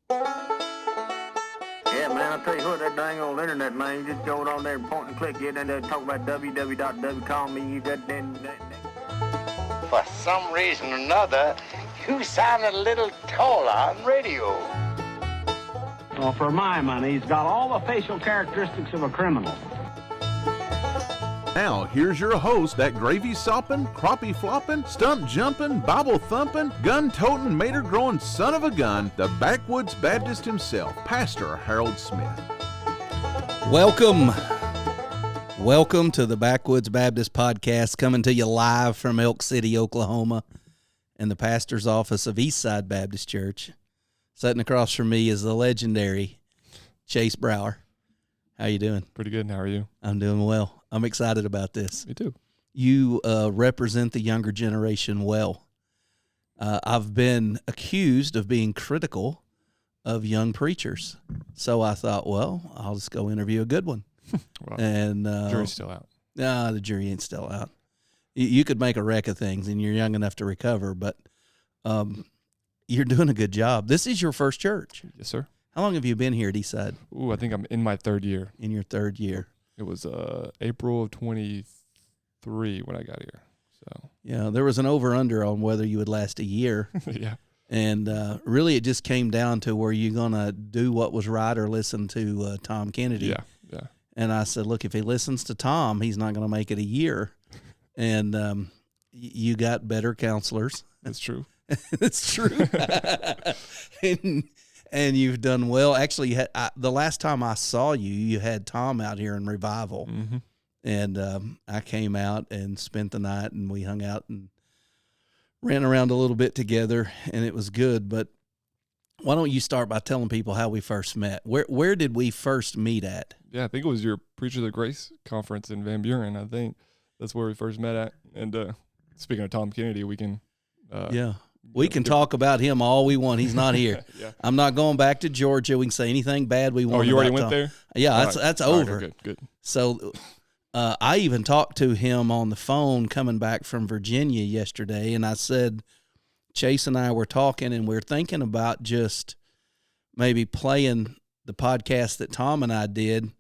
Yeah, man, I'll tell you what, that dang old internet, man, you just go on there and point and click, get in there and talk about www. Call me, you got that. For some reason or another, you sound a little taller on radio. Well, for my money, he's got all the facial characteristics of a criminal. Now, here's your host, that gravy-sopping, crappie-flopping, stump-jumping, Bible-thumping, gun-toting, mater-growing son of a gun, the Backwoods Baptist himself, Pastor Harold Smith. Welcome to the Backwoods Baptist Podcast, coming to you live from Elk City, Oklahoma, in the pastor's office of Eastside Baptist Church. Sitting across from me is the legendary Chase Brower. How you doing? Pretty good. How are you? I'm doing well. I'm excited about this. Me too. You represent the younger generation well. I've been accused of being critical of young preachers. So I thought, well, I'll just go interview a good one. Well, and jury's still out. No, the jury ain't still out. You could make a wreck of things, and you're young enough to recover, but you're doing a good job. This is your first church. Yes, sir. How long have you been here at Eastside? Ooh, I think I'm in my third year. In your third year. It was April of 23 when I got here. So yeah, there was an over-under on whether you would last a year. Yeah. And really it just came down to were you going to do what was right or listen to Tom Kennedy. Yeah. And I said, look, if he listens to Tom, he's not going to make it a year. And you got better counselors. That's true. It's true. And you've done well. Actually, the last time I saw you, you had Tom out here in revival. Mm-hmm. And I came out and spent the night, and we hung out and ran around a little bit together, and it was good. But why don't you start by telling people how we first met? Where did we first meet at? Yeah, I think it was your Preacher of the Grace conference in Van Buren. I think that's where we first met at. And speaking of Tom Kennedy, we can we can talk about him all we want. He's not here. Yeah. I'm not going back to Georgia. We can say anything bad we want. Oh, you already went Tom. there? Yeah, that's over. Right, good. So I even talked to him on the phone coming back from Virginia yesterday, and I said, Chase and I were talking, and we're thinking about just maybe playing the podcast that Tom and I did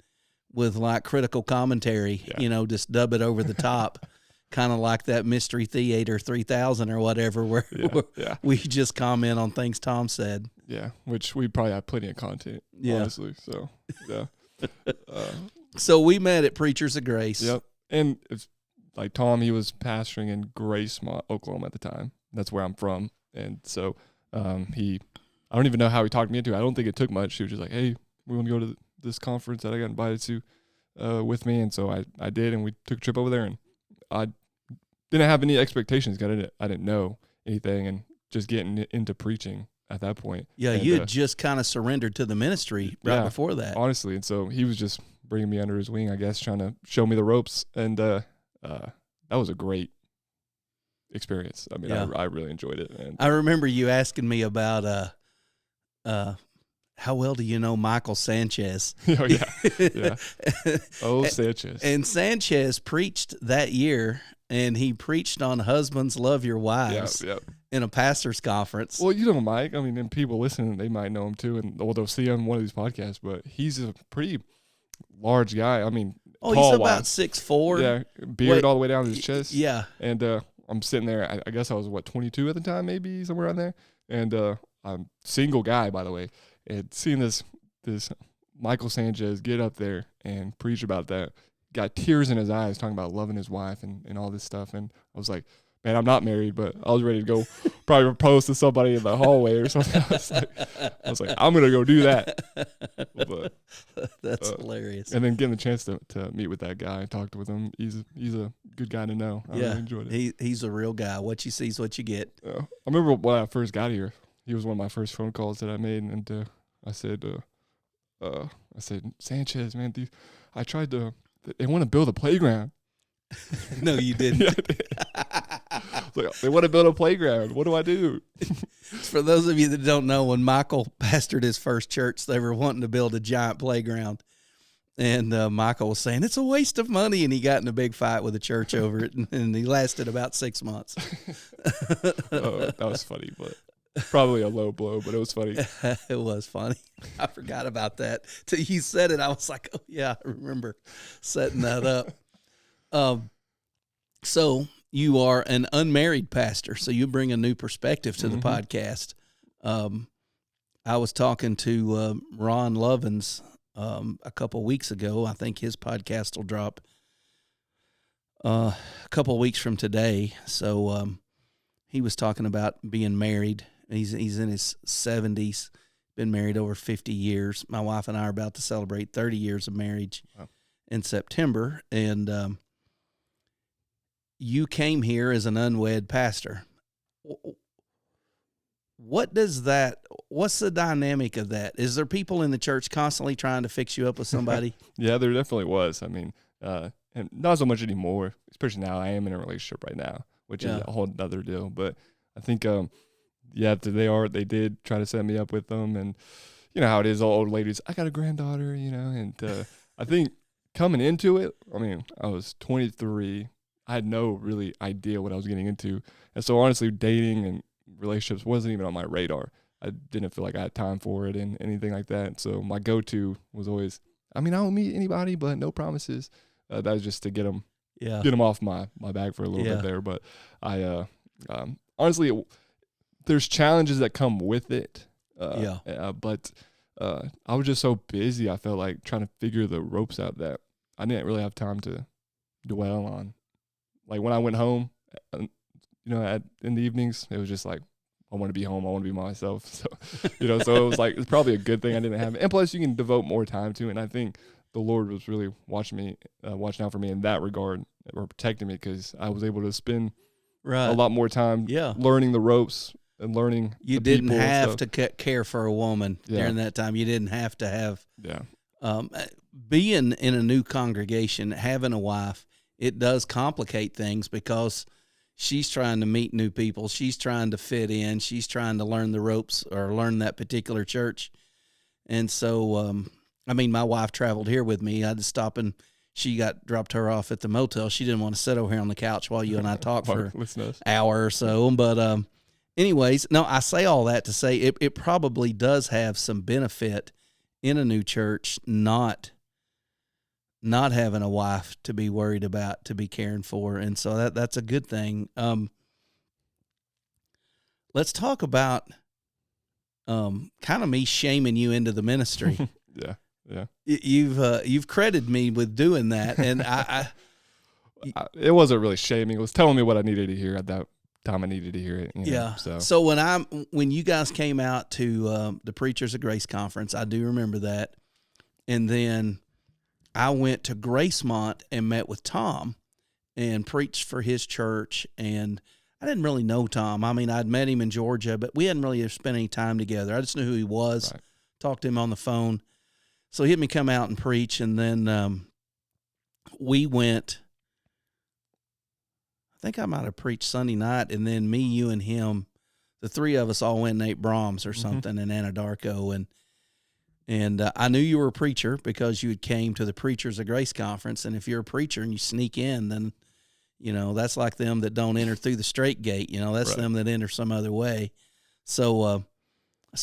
with like critical commentary, just dub it over the top. Kind of like that Mystery Theater 3000 or whatever, where we just comment on things Tom said. Yeah, which we probably have plenty of content, honestly. So, yeah. So we met at Preachers of Grace. Yep. And it's like Tom, he was pastoring in Grace, Oklahoma at the time. That's where I'm from. And so I don't even know how he talked me into it. I don't think it took much. He was just like, hey, we want to go to this conference that I got invited to with me. And so I did, and we took a trip over there, and I didn't have any expectations. I didn't know anything, and just getting into preaching at that point. Yeah, and, you had just kind of surrendered to the ministry right before that. Honestly, and so he was just bringing me under his wing, I guess, trying to show me the ropes, and that was a great experience. I mean, I really enjoyed it. And I remember you asking me about how well do you know Michael Sanchez? Oh, yeah. Oh, Sanchez. And Sanchez preached that year, and he preached on husbands love your wives in a pastor's conference. Well, you know Mike. I mean, and people listening, they might know him too, and they'll see him on one of these podcasts, but he's a pretty large guy. I mean, he's about 6'4". Yeah, beard all the way down his chest. Yeah. And I'm sitting there, I guess I was, 22 at the time, maybe, somewhere around there. And I'm single guy, by the way. And seeing this Michael Sanchez get up there and preach about that, got tears in his eyes talking about loving his wife and all this stuff. And I was like, man, I'm not married, but I was ready to go probably propose to somebody in the hallway or something. I was like, I'm going to go do that. But, that's hilarious. And then getting the chance to meet with that guy and talk with him, he's a good guy to know. I really enjoyed it. He's a real guy. What you see is what you get. I remember when I first got here, he was one of my first phone calls that I made, and I said, Sanchez, man, I tried to. They want to build a playground. No, you didn't. Yeah, I did. Like, they want to build a playground. What do I do? For those of you that don't know, when Michael pastored his first church, they were wanting to build a giant playground. And Michael was saying, it's a waste of money. And he got in a big fight with the church over it. And he lasted about 6 months. That was funny. But probably a low blow, but it was funny. It was funny. I forgot about that. Till you said it, I was like, oh, yeah, I remember setting that up. So you are an unmarried pastor, so you bring a new perspective to the podcast. I was talking to Ron Lovins a couple weeks ago. I think his podcast will drop a couple weeks from today. So he was talking about being married. He's in his 70s, been married over 50 years. My wife and I are about to celebrate 30 years of marriage in September. And you came here as an unwed pastor. What's the dynamic of that? Is there people in the church constantly trying to fix you up with somebody? Yeah, there definitely was. I mean, and not so much anymore, especially now. I am in a relationship right now, which is a whole other deal. But I think, they did try to set me up with them. And you know how it is, all old ladies, I got a granddaughter, and I think coming into it, I mean, I was 23. I had no really idea what I was getting into. And so honestly, dating and relationships wasn't even on my radar. I didn't feel like I had time for it and anything like that. So my go-to was always, I mean, I don't meet anybody, but no promises. That was just to get them off my back for a little bit there. But I honestly, there's challenges that come with it. But I was just so busy. I felt like trying to figure the ropes out that I didn't really have time to dwell on. Like when I went home, in the evenings, it was just like, I want to be home. I want to be myself. So, so it was like, it's probably a good thing I didn't have it. And plus you can devote more time to it. And I think the Lord was really watching out for me in that regard, or protecting me, because I was able to spend a lot more time learning the ropes and learning. You didn't have to care for a woman during that time. You didn't have to have, being in a new congregation, having a wife, it does complicate things because she's trying to meet new people. She's trying to fit in. She's trying to learn the ropes or learn that particular church. And so, my wife traveled here with me. I had to stop and dropped her off at the motel. She didn't want to sit over here on the couch while you and I talk for an hour or so. But anyways, no, I say all that to say it probably does have some benefit in a new church, not having a wife to be worried about, to be caring for. And so that's a good thing. Let's talk about kind of me shaming you into the ministry. Yeah. You've credited me with doing that. And it wasn't really shaming. It was telling me what I needed to hear at that time. I needed to hear it. So when you guys came out to the Preachers of Grace conference, I do remember that. And then I went to Gracemont and met with Tom and preached for his church. And I didn't really know Tom. I mean, I'd met him in Georgia, but we hadn't really spent any time together. I just knew who he was, talked to him on the phone. So he had me come out and preach. And then we went, I think I might have preached Sunday night. And then me, you, and him, the three of us all went and ate Brahms or something in Anadarko. And I knew you were a preacher because you had came to the Preachers of Grace conference. And if you're a preacher and you sneak in, then, that's like them that don't enter through the straight gate. That's them that enter some other way. So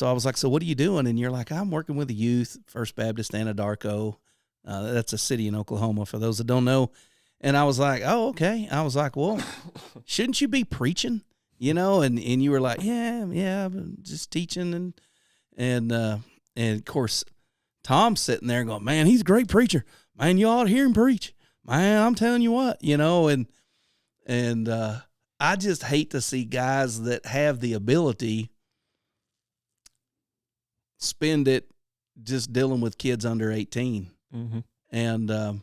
I was like, so what are you doing? And you're like, I'm working with the youth, First Baptist Anadarko. That's a city in Oklahoma, for those that don't know. And I was like, oh, okay. I was like, well, shouldn't you be preaching? And you were like, yeah, I'm just teaching. And of course, Tom's sitting there going, man, he's a great preacher. Man, you ought to hear him preach. Man, I'm telling you what, and I just hate to see guys that have the ability spend it just dealing with kids under 18. And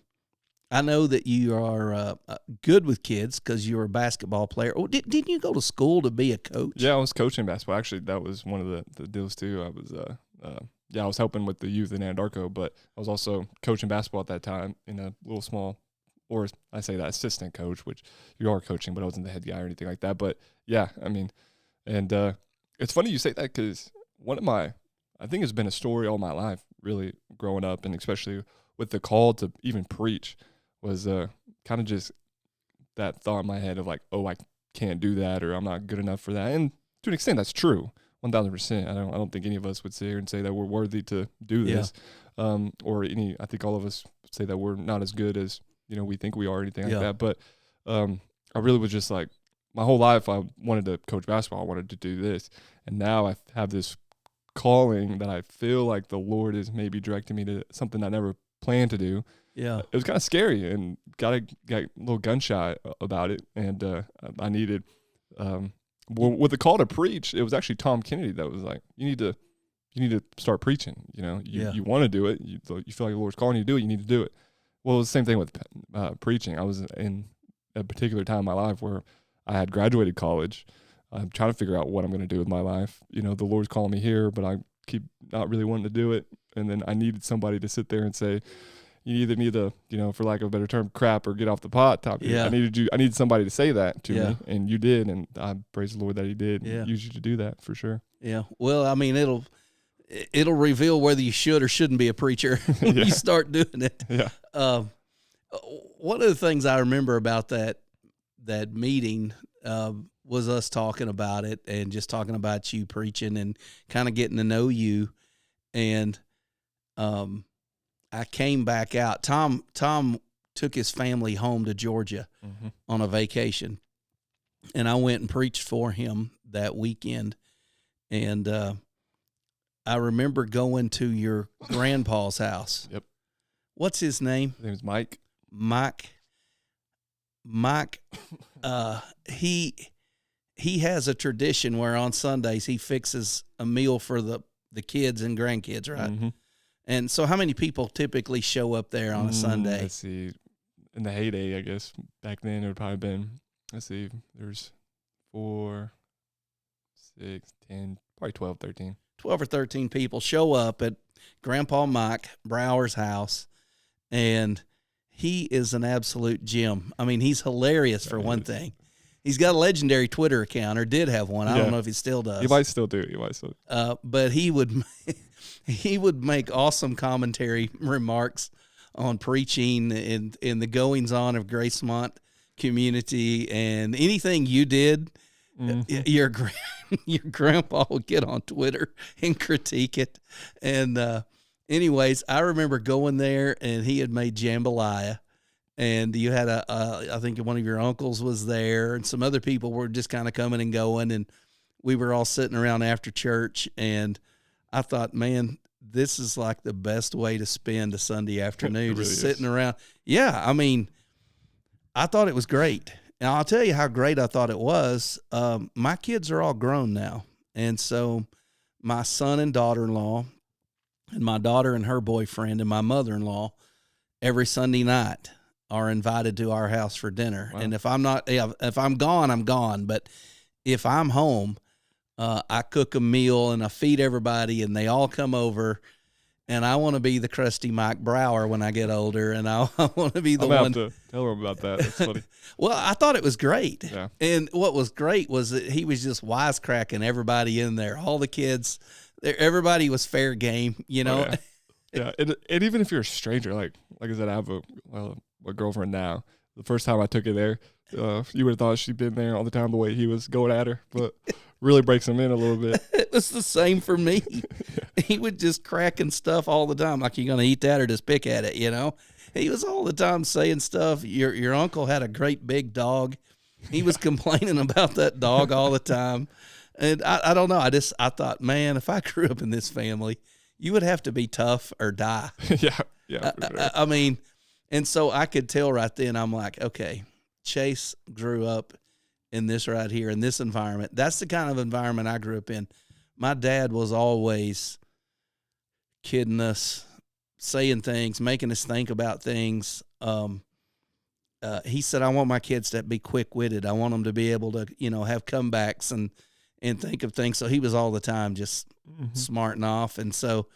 I know that you are good with kids because you're a basketball player. Oh, didn't you go to school to be a coach? Yeah, I was coaching basketball. Actually, that was one of the deals too. I was I was helping with the youth in Anadarko, but I was also coaching basketball at that time in a little small, or I say that, assistant coach, which you are coaching, but I wasn't the head guy or anything like that. But yeah, I mean, and it's funny you say that because I think it's been a story all my life, really growing up, and especially with the call to even preach was kind of just that thought in my head of like, oh, I can't do that, or I'm not good enough for that. And to an extent, that's true. 1,000%. I don't think any of us would sit here and say that we're worthy to do this. I think all of us say that we're not as good as, we think we are or anything like that. But I really was just like, my whole life I wanted to coach basketball. I wanted to do this. And now I have this calling that I feel like the Lord is maybe directing me to something I never planned to do. Yeah. It was kind of scary and got a little gun shy about it. And I needed, with the call to preach, it was actually Tom Kennedy that was like, you need to start preaching. You want to do it. You feel like the Lord's calling you to do it. You need to do it. Well, it was the same thing with preaching. I was in a particular time in my life where I had graduated college. I'm trying to figure out what I'm going to do with my life. The Lord's calling me here, but I keep not really wanting to do it. And then I needed somebody to sit there and say, you either need to, for lack of a better term, crap or get off the pot type. Yeah. I needed somebody to say that to me, and you did, and I praise the Lord that He did. Yeah. Use you to do that for sure. Yeah. Well, I mean, it'll reveal whether you should or shouldn't be a preacher when you start doing it. Yeah. One of the things I remember about that meeting was us talking about it and just talking about you preaching and kind of getting to know you. And I came back out. Tom took his family home to Georgia on a vacation, and I went and preached for him that weekend. And I remember going to your grandpa's house. Yep. What's his name? His name is Mike. Mike, he has a tradition where on Sundays he fixes a meal for the kids and grandkids, right? Mm-hmm. And so how many people typically show up there on a Sunday? Let's see. In the heyday, I guess, back then it would probably been, there's 4, 6, 10, probably 12, 13. 12 or 13 people show up at Grandpa Mike Brower's house, and he is an absolute gem. I mean, he's hilarious for one thing. He's got a legendary Twitter account, or did have one. I don't know if he still does. He might still do. But he would make awesome commentary remarks on preaching and the goings on of Gracemont community, and anything you did. Your grandpa would get on Twitter and critique it. And anyways, I remember going there, and he had made jambalaya, and you had I think one of your uncles was there, and some other people were just kind of coming and going, and we were all sitting around after church, and I thought, man, this is like the best way to spend a Sunday afternoon, really just sitting around. Yeah, I mean, I thought it was great. And I'll tell you how great I thought it was. My kids are all grown now. And so my son and daughter-in-law and my daughter and her boyfriend and my mother-in-law every Sunday night are invited to our house for dinner. Wow. And if I'm gone, I'm gone. But if I'm home, I cook a meal and I feed everybody, and they all come over. And I want to be the crusty Mike Brower when I get older, and I want to be the one. I'm going to have to tell him about that. That's funny. Well, I thought it was great. Yeah. And what was great was that he was just wisecracking everybody in there. All the kids, everybody was fair game, Oh, yeah. And even if you're a stranger, like I said, I have a girlfriend now. The first time I took her there, you would have thought she'd been there all the time the way he was going at her, but really breaks him in a little bit. It was the same for me. He would just cracking stuff all the time, like, you're going to eat that or just pick at it, He was all the time saying stuff. Your uncle had a great big dog. He was complaining about that dog all the time. And I don't know. I thought, man, if I grew up in this family, you would have to be tough or die. Yeah. For sure. I mean, and so I could tell right then, I'm like, okay, Chase grew up in this right here, in this environment. That's the kind of environment I grew up in. My dad was always kidding us, saying things, making us think about things. He said, I want my kids to be quick-witted. I want them to be able to, have comebacks and think of things. So he was all the time just smarting off. And so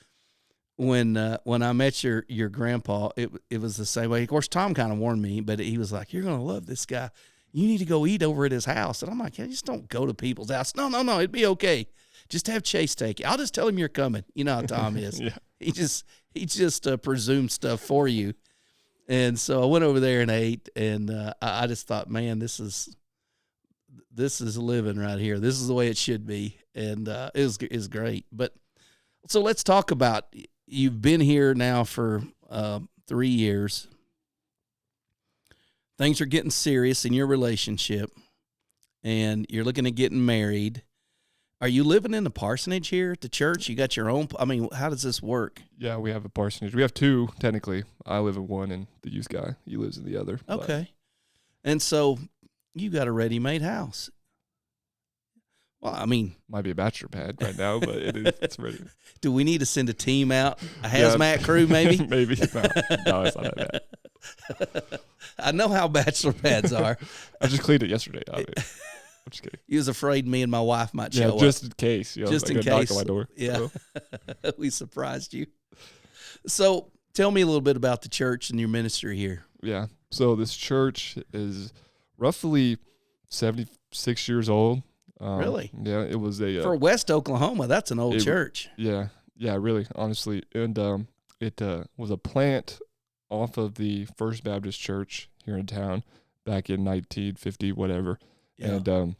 when I met your grandpa, it was the same way. Of course, Tom kind of warned me, but he was like, you're going to love this guy. You need to go eat over at his house. And I'm like, just don't go to people's house. No, it'd be okay. Just have Chase take you. I'll just tell him you're coming. You know how Tom is. Yeah. He just presumes stuff for you. And so I went over there and ate, and I just thought, man, this is this is living right here. This is the way it should be. And it's great. But so let's talk about, you've been here now for 3 years. Things are getting serious in your relationship, and you're looking at getting married. Are you living in the parsonage here at the church? You got your own, I mean, how does this work? Yeah, we have a parsonage. We have two, technically. I live in one, and the youth guy, he lives in the other. Okay. And so you got a ready-made house. Well, I mean, Might be a bachelor pad right now, but it's ready. Do we need to send a team out, a hazmat crew maybe? Maybe. No, it's not that bad. I know how bachelor pads are. I just cleaned it yesterday. I mean, I'm just kidding. He was afraid me and my wife might show up. Just in case. You know, Just like in a knock case. on my door. Yeah. So. We surprised you. So tell me a little bit about the church and your ministry here. Yeah. So this church is roughly 76 years old. Really? Yeah. It was a For West Oklahoma, that's an old church. Yeah. Yeah. Really. Honestly, and it was a plant off of the First Baptist Church here in town back in 1950, whatever. Yeah. And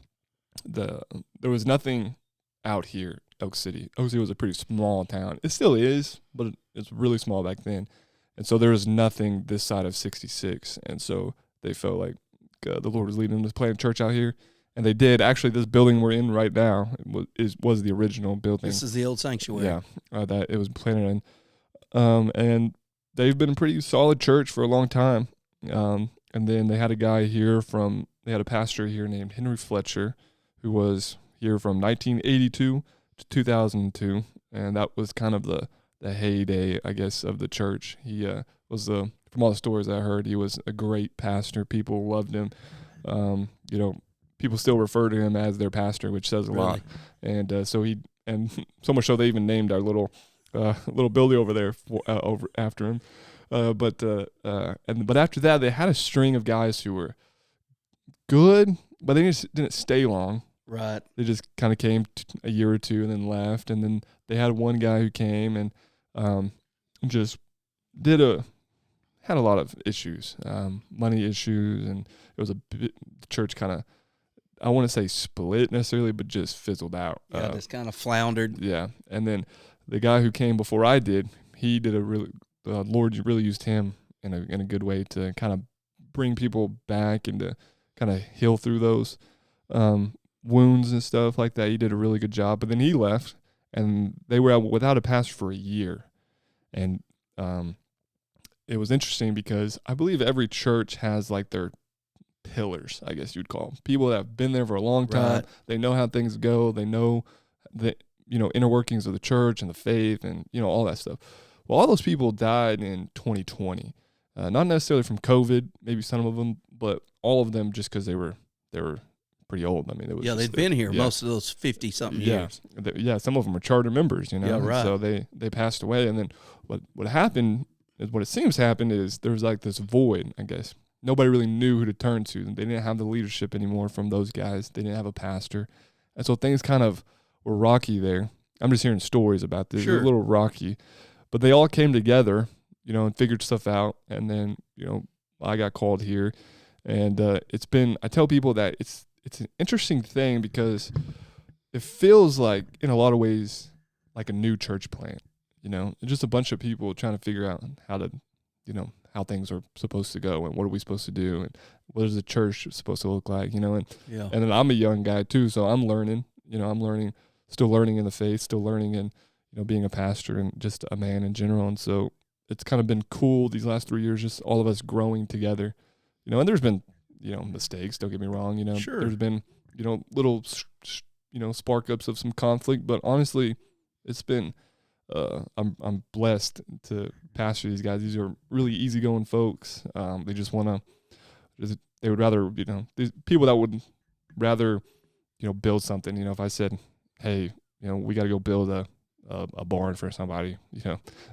there was nothing out here, Elk City. Elk City was a pretty small town. It still is, but it's really small back then. And so there was nothing this side of 66. And so they felt like the Lord was leading them to plant a church out here. And they did. Actually, this building we're in right now was the original building. This is the old sanctuary. Yeah, that it was planted in. And they've been a pretty solid church for a long time. And then they had a pastor here named Henry Fletcher, who was here from 1982 to 2002. And that was kind of the heyday, I guess, of the church. He was from all the stories I heard, he was a great pastor. People loved him. People still refer to him as their pastor, which says a lot. And so so much so they even named our little building over there over after him. But after that, they had a string of guys who were good, but they just didn't stay long. Right. They just kind of came a year or two and then left. And then they had one guy who came and just had a lot of issues, money issues, and it was the church kind of, I want to say split necessarily, but just fizzled out. Yeah, just kind of floundered. Yeah. And then the guy who came before I did, he did the Lord really used him in a good way to kind of bring people back and to kind of heal through those wounds and stuff like that. He did a really good job. But then he left, and they were without a pastor for a year. And it was interesting because I believe every church has like their pillars, I guess you'd call them. People that have been there for a long time. Right. They know how things go. They know the inner workings of the church and the faith and all that stuff. Well, all those people died in 2020. Not necessarily from COVID, maybe some of them, but all of them just because they were pretty old. I mean, it was they've been here most of those 50-something years. Yeah, some of them are charter members, Yeah, right. So they passed away, and then what happened is, what it seems happened is there was like this void, I guess. Nobody really knew who to turn to. They didn't have the leadership anymore from those guys. They didn't have a pastor, and so things kind of were rocky there. I'm just hearing stories about this. Sure. It was a little rocky, but they all came together, and figured stuff out. And then, I got called here, and I tell people that it's an interesting thing because it feels like, in a lot of ways, like a new church plant. It's just a bunch of people trying to figure out how to, how things are supposed to go and what are we supposed to do and what is the church supposed to look like, and then I'm a young guy too, so I'm learning, still learning in the faith, still learning in, being a pastor and just a man in general. And so it's kind of been cool these last 3 years, just all of us growing together, and there's been, mistakes, don't get me wrong, Sure. There's been, little, spark ups of some conflict, but honestly, it's been, I'm blessed to pastor these guys. These are really easygoing folks. They just want to, they would rather, these people that would rather, build something. If I said, hey, we got to go build a barn for somebody,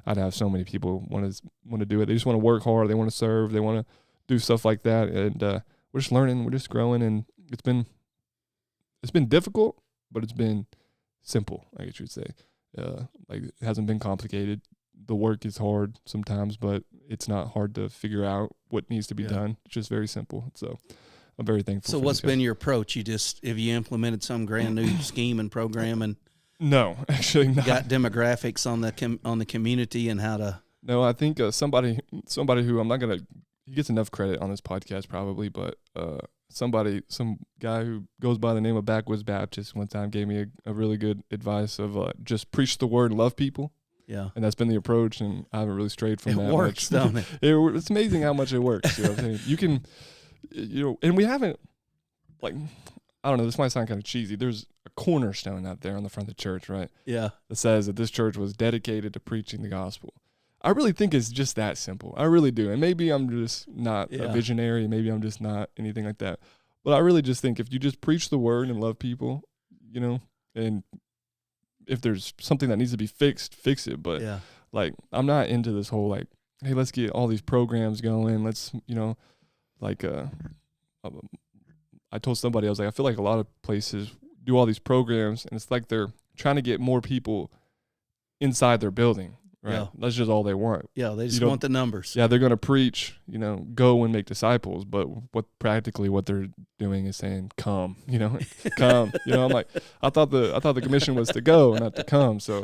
I'd have so many people want to do it. They just want to work hard. They want to serve. They want to do stuff like that. And we're just learning. We're just growing. And it's been difficult, but it's been simple, I guess you'd say. Like, it hasn't been complicated. The work is hard sometimes, but it's not hard to figure out what needs to be done. It's just very simple. So I'm very thankful. So for what's these guys. been your approach? Have you implemented some grand new scheme and program and No, actually not. got demographics on the community and how to? No, I think somebody who I'm not gonna, he gets enough credit on this podcast probably, but some guy who goes by the name of Backwoods Baptist one time gave me a really good advice of just preach the word and love people. Yeah, And that's been the approach, and I haven't really strayed from that. It works, much. don't it? It's amazing how much it works. You know what I'm saying? You can, and we haven't, like, I don't know, this might sound kind of cheesy. There's a cornerstone out there on the front of the church, right? Yeah. That says that this church was dedicated to preaching the gospel. I really think it's just that simple. I really do. And maybe I'm just not a visionary. Maybe I'm just not anything like that. But I really just think if you just preach the word and love people, and if there's something that needs to be fixed, fix it. But like, I'm not into this whole like, hey, let's get all these programs going. Let's, I told somebody, I was like, I feel like a lot of places do all these programs and it's like they're trying to get more people inside their building. Right. Yeah. That's just all they want. Yeah. They just want the numbers. Yeah. They're going to preach, go and make disciples. But what they're doing is saying, come, come, I'm like, I thought the commission was to go, not to come. So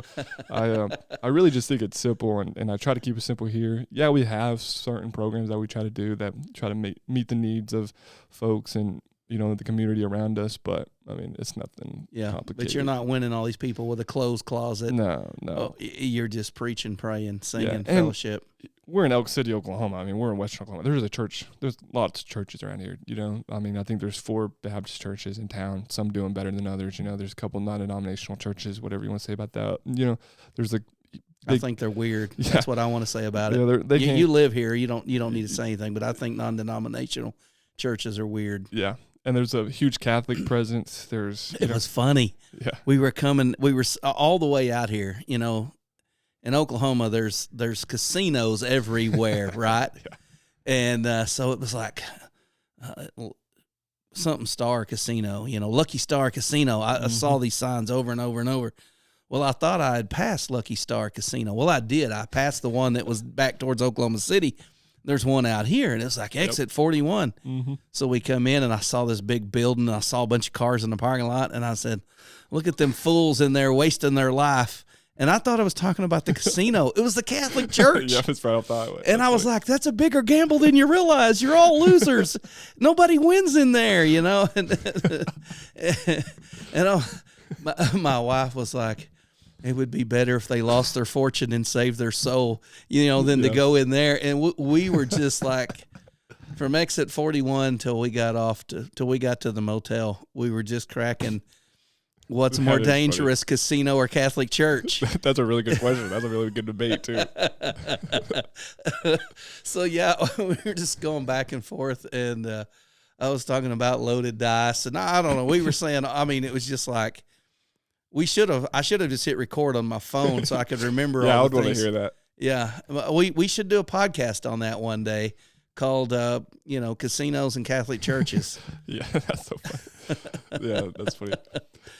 I really just think it's simple. And I try to keep it simple here. Yeah. We have certain programs that we try to do that try to meet the needs of folks and, the community around us, but I mean, it's nothing complicated. But you're not winning all these people with a closed closet. No. You're just preaching, praying, singing, fellowship. We're in Elk City, Oklahoma. I mean, we're in Western Oklahoma. There's a church. There's lots of churches around here, I mean, I think there's 4 Baptist churches in town, some doing better than others. There's a couple non-denominational churches, whatever you want to say about that. There's I think they're weird. Yeah. That's what I want to say about it. You live here. You don't need to say anything, but I think non-denominational churches are weird. Yeah. And there's a huge Catholic presence. It was funny. Yeah. We were all the way out here, in Oklahoma, there's casinos everywhere, right? Yeah. And so it was like something Star Casino, Lucky Star Casino. I saw these signs over and over and over. Well, I thought I had passed Lucky Star Casino. Well, I did. I passed the one that was back towards Oklahoma City. There's one out here, and it's like exit 41. Mm-hmm. So we come in, and I saw this big building, and I saw a bunch of cars in the parking lot, and I said, look at them fools in there wasting their life. And I thought I was talking about the casino. It was the Catholic Church. Yeah, it's right off the highway. And I was like, that's a bigger gamble than you realize. You're all losers. Nobody wins in there, And my wife was like, it would be better if they lost their fortune and saved their soul, than to go in there. And we were just like, from exit 41 till we got to the motel, we were just cracking. What's more dangerous, casino or Catholic church? That's a really good question. That's a really good debate too. So we were just going back and forth, and I was talking about loaded dice, and I don't know. We were saying, I mean, it was just like. I should have just hit record on my phone so I could remember all the things. Yeah, I would want to hear that. Yeah. We should do a podcast on that one day called, Casinos and Catholic Churches. Yeah, that's so funny. Yeah, that's funny.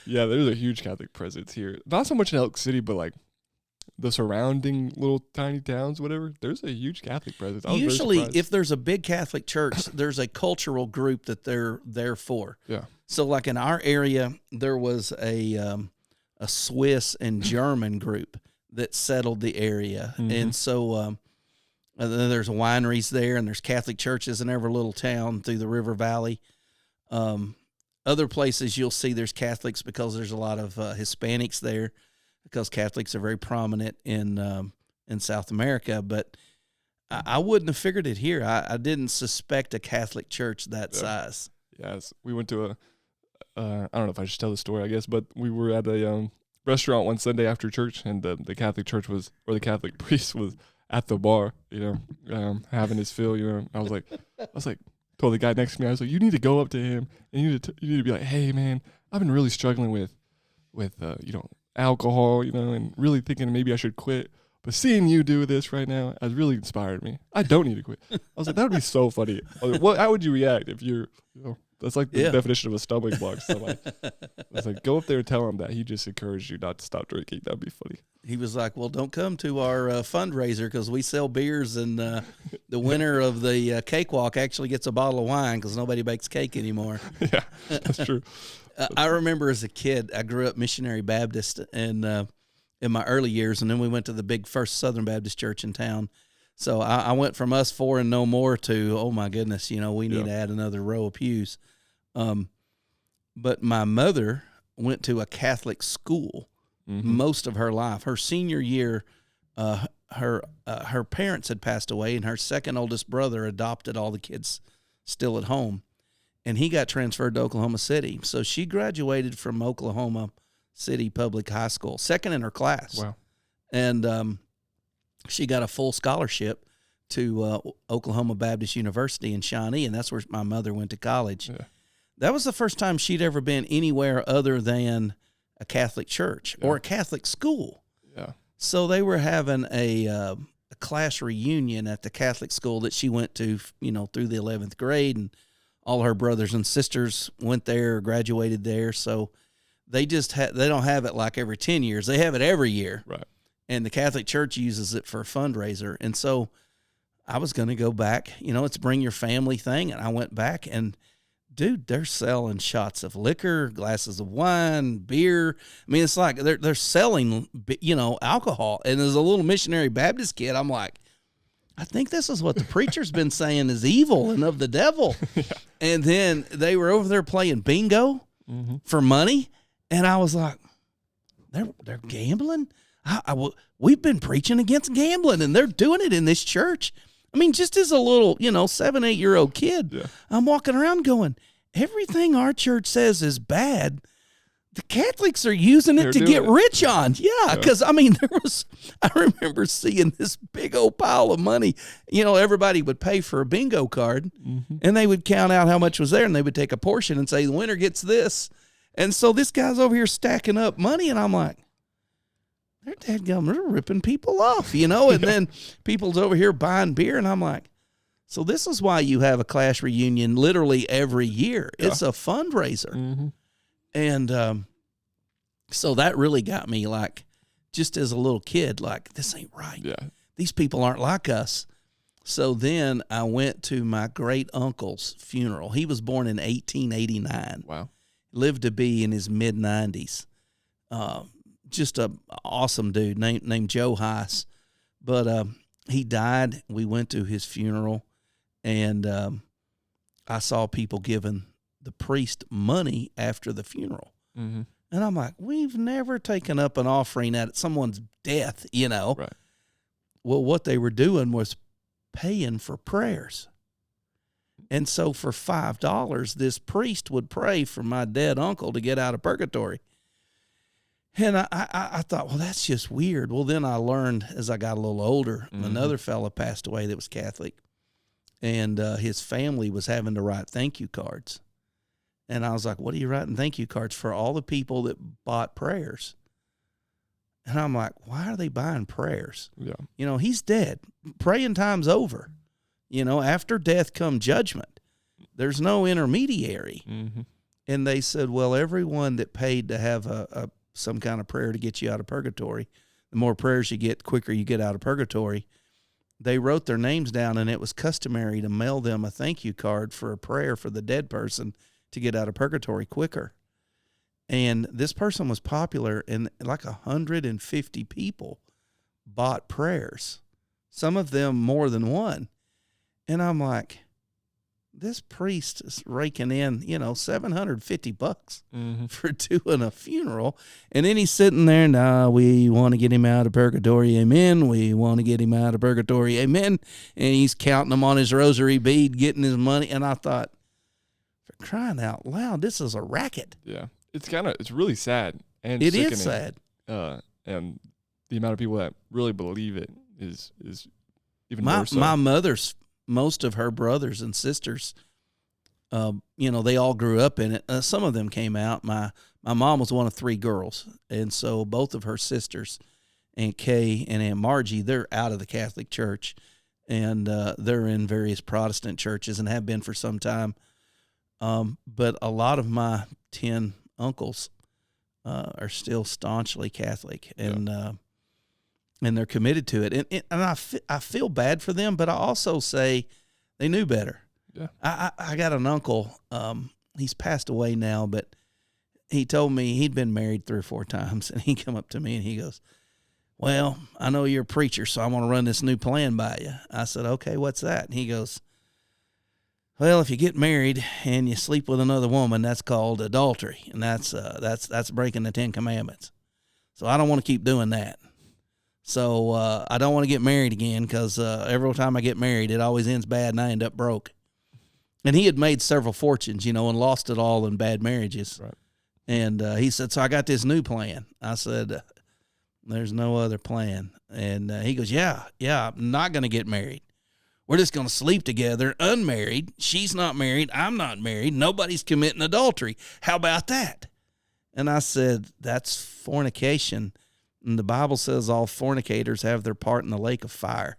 Yeah, there's a huge Catholic presence here. Not so much in Elk City, but like the surrounding little tiny towns, whatever. There's a huge Catholic presence. Usually, if there's a big Catholic church, there's a cultural group that they're there for. Yeah. So like in our area, there was a Swiss and German group that settled the area. Mm-hmm. And so there's wineries there, and there's Catholic churches in every little town through the River Valley. Other places you'll see there's Catholics because there's a lot of Hispanics there, because Catholics are very prominent in South America. But I wouldn't have figured it here. I didn't suspect a Catholic church that size. Yes, we went to I don't know if I should tell the story, I guess, but we were at a restaurant one Sunday after church, and the Catholic church the Catholic priest was at the bar, having his fill. I was like, told the guy next to me, I was like, you need to go up to him and you need to be like, hey man, I've been really struggling with alcohol, and really thinking maybe I should quit. But seeing you do this right now has really inspired me. I don't need to quit. I was like, that would be so funny. How would you react if you're, that's like the definition of a stumbling block. So I was like, go up there and tell him that he just encouraged you not to stop drinking. That'd be funny. He was like, well, don't come to our fundraiser because we sell beers and The winner of the cakewalk actually gets a bottle of wine because nobody bakes cake anymore. Yeah, that's true. I remember as a kid, I grew up Missionary Baptist in my early years, and then we went to the big First Southern Baptist Church in town. So I went from us four and no more to, oh my goodness, we need to add another row of pews. But my mother went to a Catholic school most of her life. Her senior year, her parents had passed away, and her second oldest brother adopted all the kids still at home, and he got transferred to Oklahoma City. So she graduated from Oklahoma City Public High School, second in her class. Wow. And she got a full scholarship to Oklahoma Baptist University in Shawnee, and that's where my mother went to college. Yeah. That was the first time she'd ever been anywhere other than a Catholic church or a Catholic school. Yeah. So they were having a class reunion at the Catholic school that she went to, through the 11th grade, and all her brothers and sisters went there or graduated there. So they they don't have it like every 10 years. They have it every year. Right. And the Catholic Church uses it for a fundraiser. And so I was going to go back, it's a bring your family thing. And I went back, and dude, they're selling shots of liquor, glasses of wine, beer. I mean, it's like they're selling, alcohol. And as a little Missionary Baptist kid, I'm like, I think this is what the preacher's been saying is evil and of the devil. Yeah. And then they were over there playing bingo for money. And I was like, they're gambling? We've been preaching against gambling, and they're doing it in this church. I mean, just as a little, 7, 8-year-old kid, I'm walking around going, everything our church says is bad, the Catholics are using it to get rich on. Yeah, because, I remember seeing this big old pile of money. Everybody would pay for a bingo card, and they would count out how much was there, and they would take a portion and say, the winner gets this. And so this guy's over here stacking up money, and I'm like, they're ripping people off, and then people's over here buying beer, and I'm like, so this is why you have a class reunion literally every year. Yeah. It's a fundraiser. And so that really got me, like, just as a little kid, like, this ain't right. Yeah. These people aren't like us. So then I went to my great uncle's funeral. He was born in 1889. Wow. Lived to be in his mid-90s. Just a awesome dude named Joe Heiss. But he died. We went to his funeral, and I saw people giving the priest money after the funeral. And I'm like, we've never taken up an offering at someone's death, Right. Well, what they were doing was paying for prayers. And so for $5, this priest would pray for my dead uncle to get out of purgatory. And I thought, well, that's just weird. Well, then I learned as I got a little older, another fella passed away that was Catholic, and his family was having to write thank you cards. And I was like, what are you writing thank you cards for? All the people that bought prayers. And I'm like, why are they buying prayers? Yeah. He's dead. Praying time's over. After death come judgment. There's no intermediary. And they said, well, everyone that paid to have some kind of prayer to get you out of purgatory, the more prayers you get, the quicker you get out of purgatory. They wrote their names down, and it was customary to mail them a thank you card for a prayer for the dead person to get out of purgatory quicker. And this person was popular, and like 150 people bought prayers, some of them more than one. And I'm like, this priest is raking in, $750 for doing a funeral. And then he's sitting there, we want to get him out of purgatory, amen. We want to get him out of purgatory, amen. And he's counting them on his rosary bead, getting his money. And I thought, for crying out loud, this is a racket. Yeah. It's really sad. And it sickening. Is sad. And the amount of people that really believe it is even worse. My mother's, most of her brothers and sisters, they all grew up in it. Some of them came out. My mom was one of 3 girls, and so both of her sisters, Aunt Kay and Aunt Margie, they're out of the Catholic Church, and they're in various Protestant churches and have been for some time. But a lot of my 10 uncles are still staunchly Catholic, and and they're committed to it. And I feel bad for them, but I also say they knew better. Yeah. I got an uncle, he's passed away now, but he told me he'd been married 3 or 4 times, and he come up to me and he goes, well, I know you're a preacher, so I want to run this new plan by you. I said, okay, what's that? And he goes, well, if you get married and you sleep with another woman, that's called adultery, and that's breaking the 10 Commandments. So I don't want to keep doing that. So I don't want to get married again because every time I get married, it always ends bad, and I end up broke. And he had made several fortunes, and lost it all in bad marriages. Right. And he said, so I got this new plan. I said, there's no other plan. And he goes, yeah, I'm not going to get married. We're just going to sleep together, unmarried. She's not married. I'm not married. Nobody's committing adultery. How about that? And I said, that's fornication. And the Bible says all fornicators have their part in the lake of fire.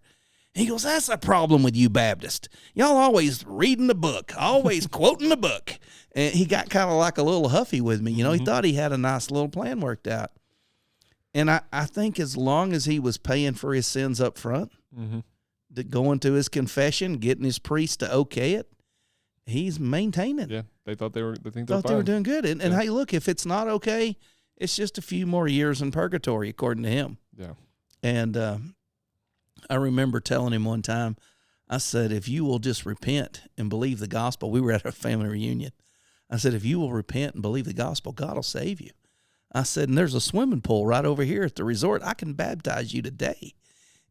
He goes, that's a problem with you Baptists. Y'all always reading the book, always quoting the book. And he got kind of like a little huffy with me. He thought he had a nice little plan worked out. And I think as long as he was paying for his sins up front, going to his confession, getting his priest to okay it, he's maintaining. Yeah, they thought they were doing good. And hey, look, if it's not okay, it's just a few more years in purgatory, according to him. Yeah. And I remember telling him one time, I said, if you will just repent and believe the gospel, we were at a family reunion. I said, if you will repent and believe the gospel, God will save you. I said, and there's a swimming pool right over here at the resort. I can baptize you today.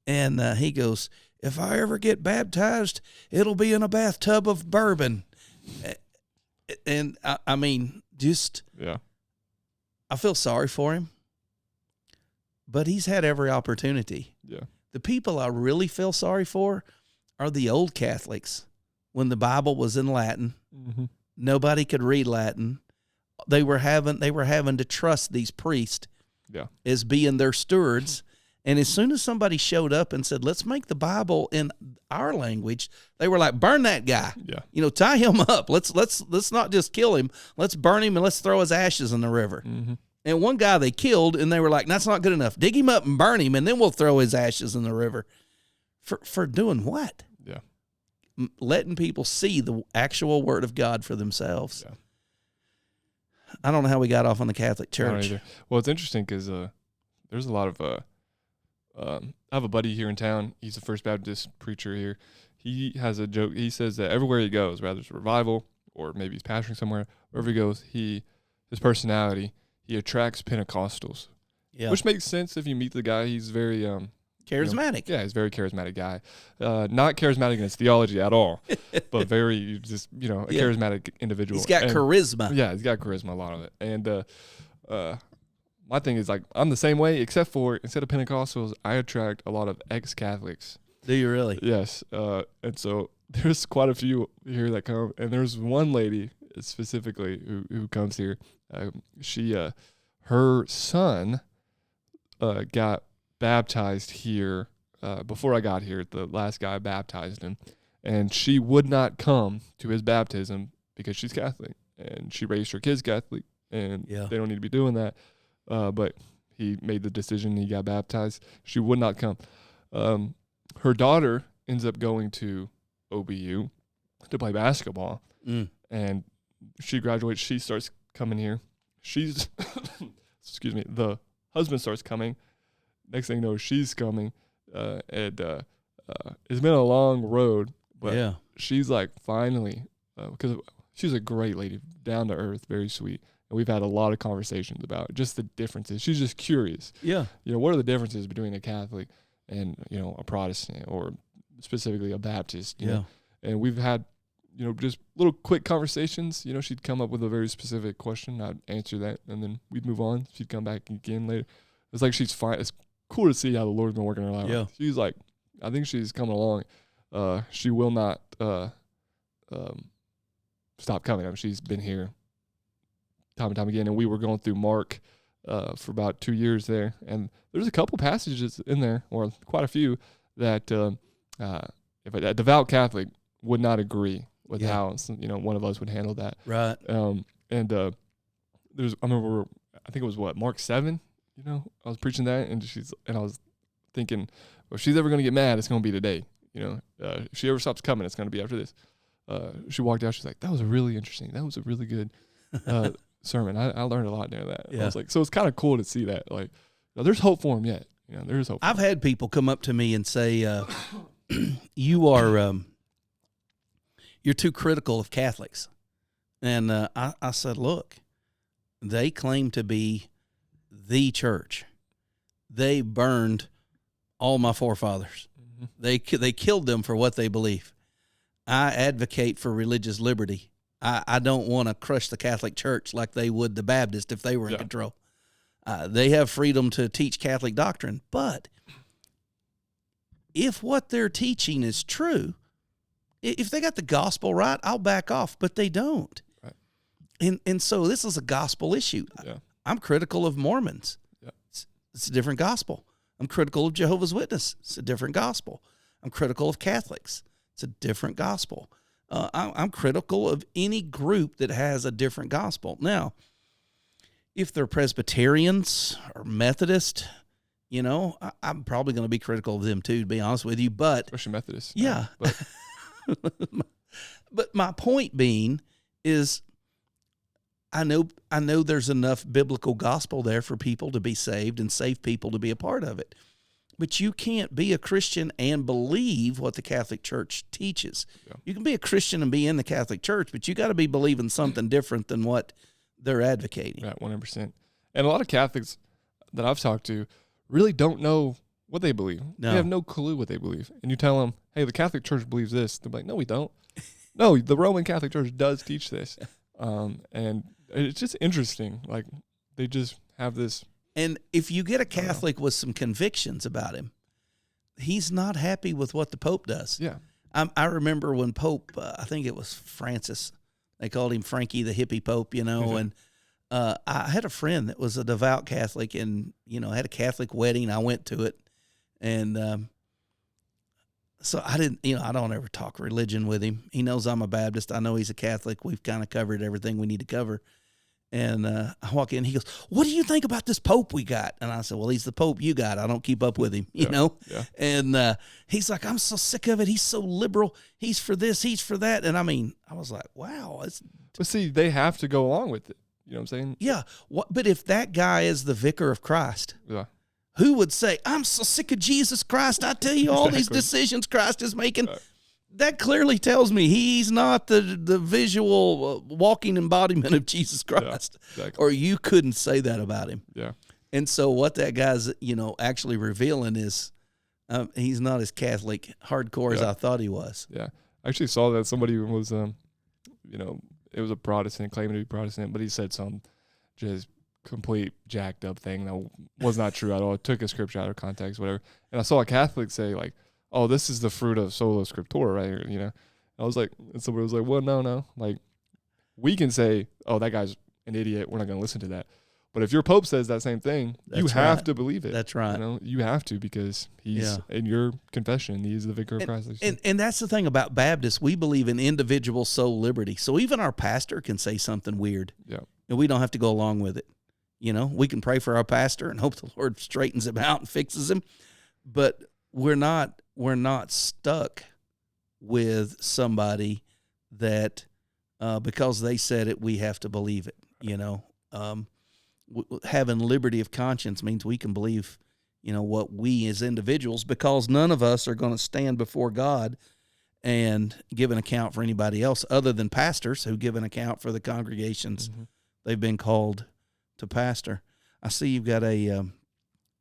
And he goes, if I ever get baptized, it'll be in a bathtub of bourbon. And I mean, just, yeah, I feel sorry for him, but he's had every opportunity. Yeah. The people I really feel sorry for are the old Catholics. When the Bible was in Latin, nobody could read Latin. They were having to trust these priests as being their stewards. And as soon as somebody showed up and said, let's make the Bible in our language, they were like, burn that guy. Yeah. Tie him up. Let's not just kill him. Let's burn him and let's throw his ashes in the river. And one guy they killed, and they were like, that's not good enough. Dig him up and burn him, and then we'll throw his ashes in the river. For doing what? Yeah. Letting people see the actual word of God for themselves. Yeah. I don't know how we got off on the Catholic Church. Well, it's interesting because there's a lot of I have a buddy here in town. He's a First Baptist preacher here. He has a joke. He says that everywhere he goes, whether it's a revival or maybe he's pastoring somewhere, wherever he goes, his personality, he attracts Pentecostals. Yeah. Which makes sense if you meet the guy. He's very charismatic. He's a very charismatic guy. Not charismatic in his theology at all, but very just, a charismatic individual. He's got charisma. Yeah, he's got charisma, a lot of it. And my thing is, like, I'm the same way, except for instead of Pentecostals, I attract a lot of ex-Catholics. Do you really? Yes. And so there's quite a few here that come, and there's one lady specifically who comes here. Her son got baptized here before I got here. The last guy baptized him, and she would not come to his baptism because she's Catholic, and she raised her kids Catholic, and they don't need to be doing that. But he made the decision. He got baptized. She would not come. Her daughter ends up going to OBU to play basketball, and she graduates. She starts coming here. She's, excuse me, the husband starts coming. Next thing you know, she's coming. It's been a long road, but she's like finally, because she's a great lady, down to earth, very sweet. And we've had a lot of conversations about just the differences. She's just curious. Yeah. What are the differences between a Catholic and, a Protestant or specifically a Baptist? You know? And we've had, just little quick conversations. She'd come up with a very specific question. I'd answer that, and then we'd move on. She'd come back again later. It's like she's fine. It's cool to see how the Lord's been working in her life. Yeah. She's like, I think she's coming along. She will not stop coming. I mean, she's been here time and time again, and we were going through Mark for about 2 years there, and there's a couple passages in there, or quite a few, that if a devout Catholic would not agree with how one of us would handle that. Right. I remember, I think it was Mark 7. I was preaching that, and I was thinking, well, if she's ever going to get mad, it's going to be today. You know, if she ever stops coming, it's going to be after this. She walked out. She's like, that was really interesting. That was a really good sermon. I learned a lot during that. Yeah. I was like, so it's kind of cool to see that. Like, there's hope for him yet. You know, there's hope. I've had people come up to me and say, you are you're too critical of Catholics. And I said, look, they claim to be the church. They burned all my forefathers. Mm-hmm. They killed them for what they believe. I advocate for religious liberty. I don't want to crush the Catholic Church like they would the Baptist if they were in control. They have freedom to teach Catholic doctrine, but if what they're teaching is true, if they got the gospel right, I'll back off, but they don't. Right. And so this is a gospel issue. Yeah. I'm critical of Mormons. Yeah. It's a different gospel. I'm critical of Jehovah's Witnesses. It's a different gospel. I'm critical of Catholics. It's a different gospel. I'm critical of any group that has a different gospel. Now, if they're Presbyterians or Methodist, you know, I'm probably going to be critical of them too, to be honest with you. But especially Methodists. Yeah. But my point being is, I know there's enough biblical gospel there for people to be saved and saved people to be a part of it. But you can't be a Christian and believe what the Catholic Church teaches. Yeah. You can be a Christian and be in the Catholic Church, but you got to be believing something different than what they're advocating. Right, 100%. And a lot of Catholics that I've talked to really don't know what they believe. No. They have no clue what they believe. And you tell them, hey, the Catholic Church believes this. They're like, no, we don't. No, the Roman Catholic Church does teach this. And it's just interesting. Like, they just have this. And if you get a Catholic with some convictions about him, he's not happy with what the Pope does. Yeah. I remember when Pope, I think it was Francis, they called him Frankie the hippie Pope, you know, and I had a friend that was a devout Catholic and, you know, had a Catholic wedding. I went to it. And so I don't ever talk religion with him. He knows I'm a Baptist. I know he's a Catholic. We've kind of covered everything we need to cover. And I walk in, he goes, what do you think about this Pope we got? And I said, well, he's the Pope you got. I don't keep up with him, you know? Yeah. And he's like, I'm so sick of it. He's so liberal. He's for this, he's for that. And I mean, I was like, wow. But see, they have to go along with it. You know what I'm saying? Yeah. But if that guy is the vicar of Christ, who would say, I'm so sick of Jesus Christ. I tell you all these decisions Christ is making. Right. That clearly tells me he's not the visual walking embodiment of Jesus Christ. Yeah, exactly. Or you couldn't say that about him. Yeah. And so what that guy's, actually revealing is he's not as Catholic hardcore as I thought he was. Yeah. I actually saw that somebody was, it was a Protestant, claiming to be Protestant, but he said some just complete jacked up thing that was not true at all. It took a scripture out of context, whatever. And I saw a Catholic say, like, oh, this is the fruit of sola scriptura right here, you know. I was like, and somebody was like, well, no. Like, we can say, oh, that guy's an idiot. We're not going to listen to that. But if your Pope says that same thing, you have to believe it. That's right. You know, you have to, because he's in your confession, he's the vicar of Christ. And that's the thing about Baptists. We believe in individual soul liberty. So even our pastor can say something weird. Yeah. And we don't have to go along with it. You know, we can pray for our pastor and hope the Lord straightens him out and fixes him. But we're not stuck with somebody that because they said it, we have to believe it. You know, having liberty of conscience means we can believe, what we as individuals, because none of us are going to stand before God and give an account for anybody else other than pastors who give an account for the congregations they've been called to pastor. I see you've got an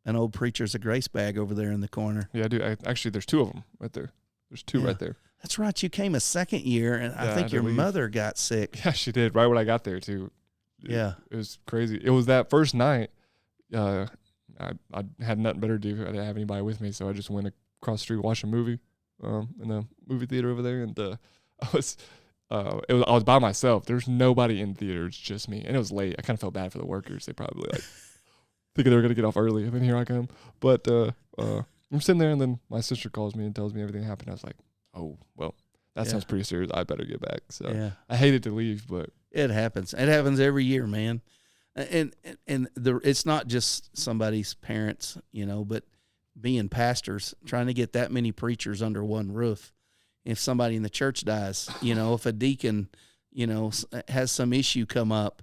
old Preachers of Grace bag over there in the corner. Yeah, I do. Actually, there's two of them right there. There's two right there. That's right. You came a second year, and I think your mother got sick. Yeah, she did. Right when I got there, too. It was crazy. It was that first night. I had nothing better to do. I didn't have anybody with me, so I just went across the street, watched a movie in the movie theater over there, and I was by myself. There's nobody in the theater. It's just me, and it was late. I kind of felt bad for the workers. They probably thinking they were going to get off early, and then here I come. But I'm sitting there, and then my sister calls me and tells me everything happened. I was like, oh, well, that sounds pretty serious. I better get back. So I hated to leave, but it happens. It happens every year, man. And it's not just somebody's parents, but being pastors, trying to get that many preachers under one roof. If somebody in the church dies, if a deacon, has some issue come up,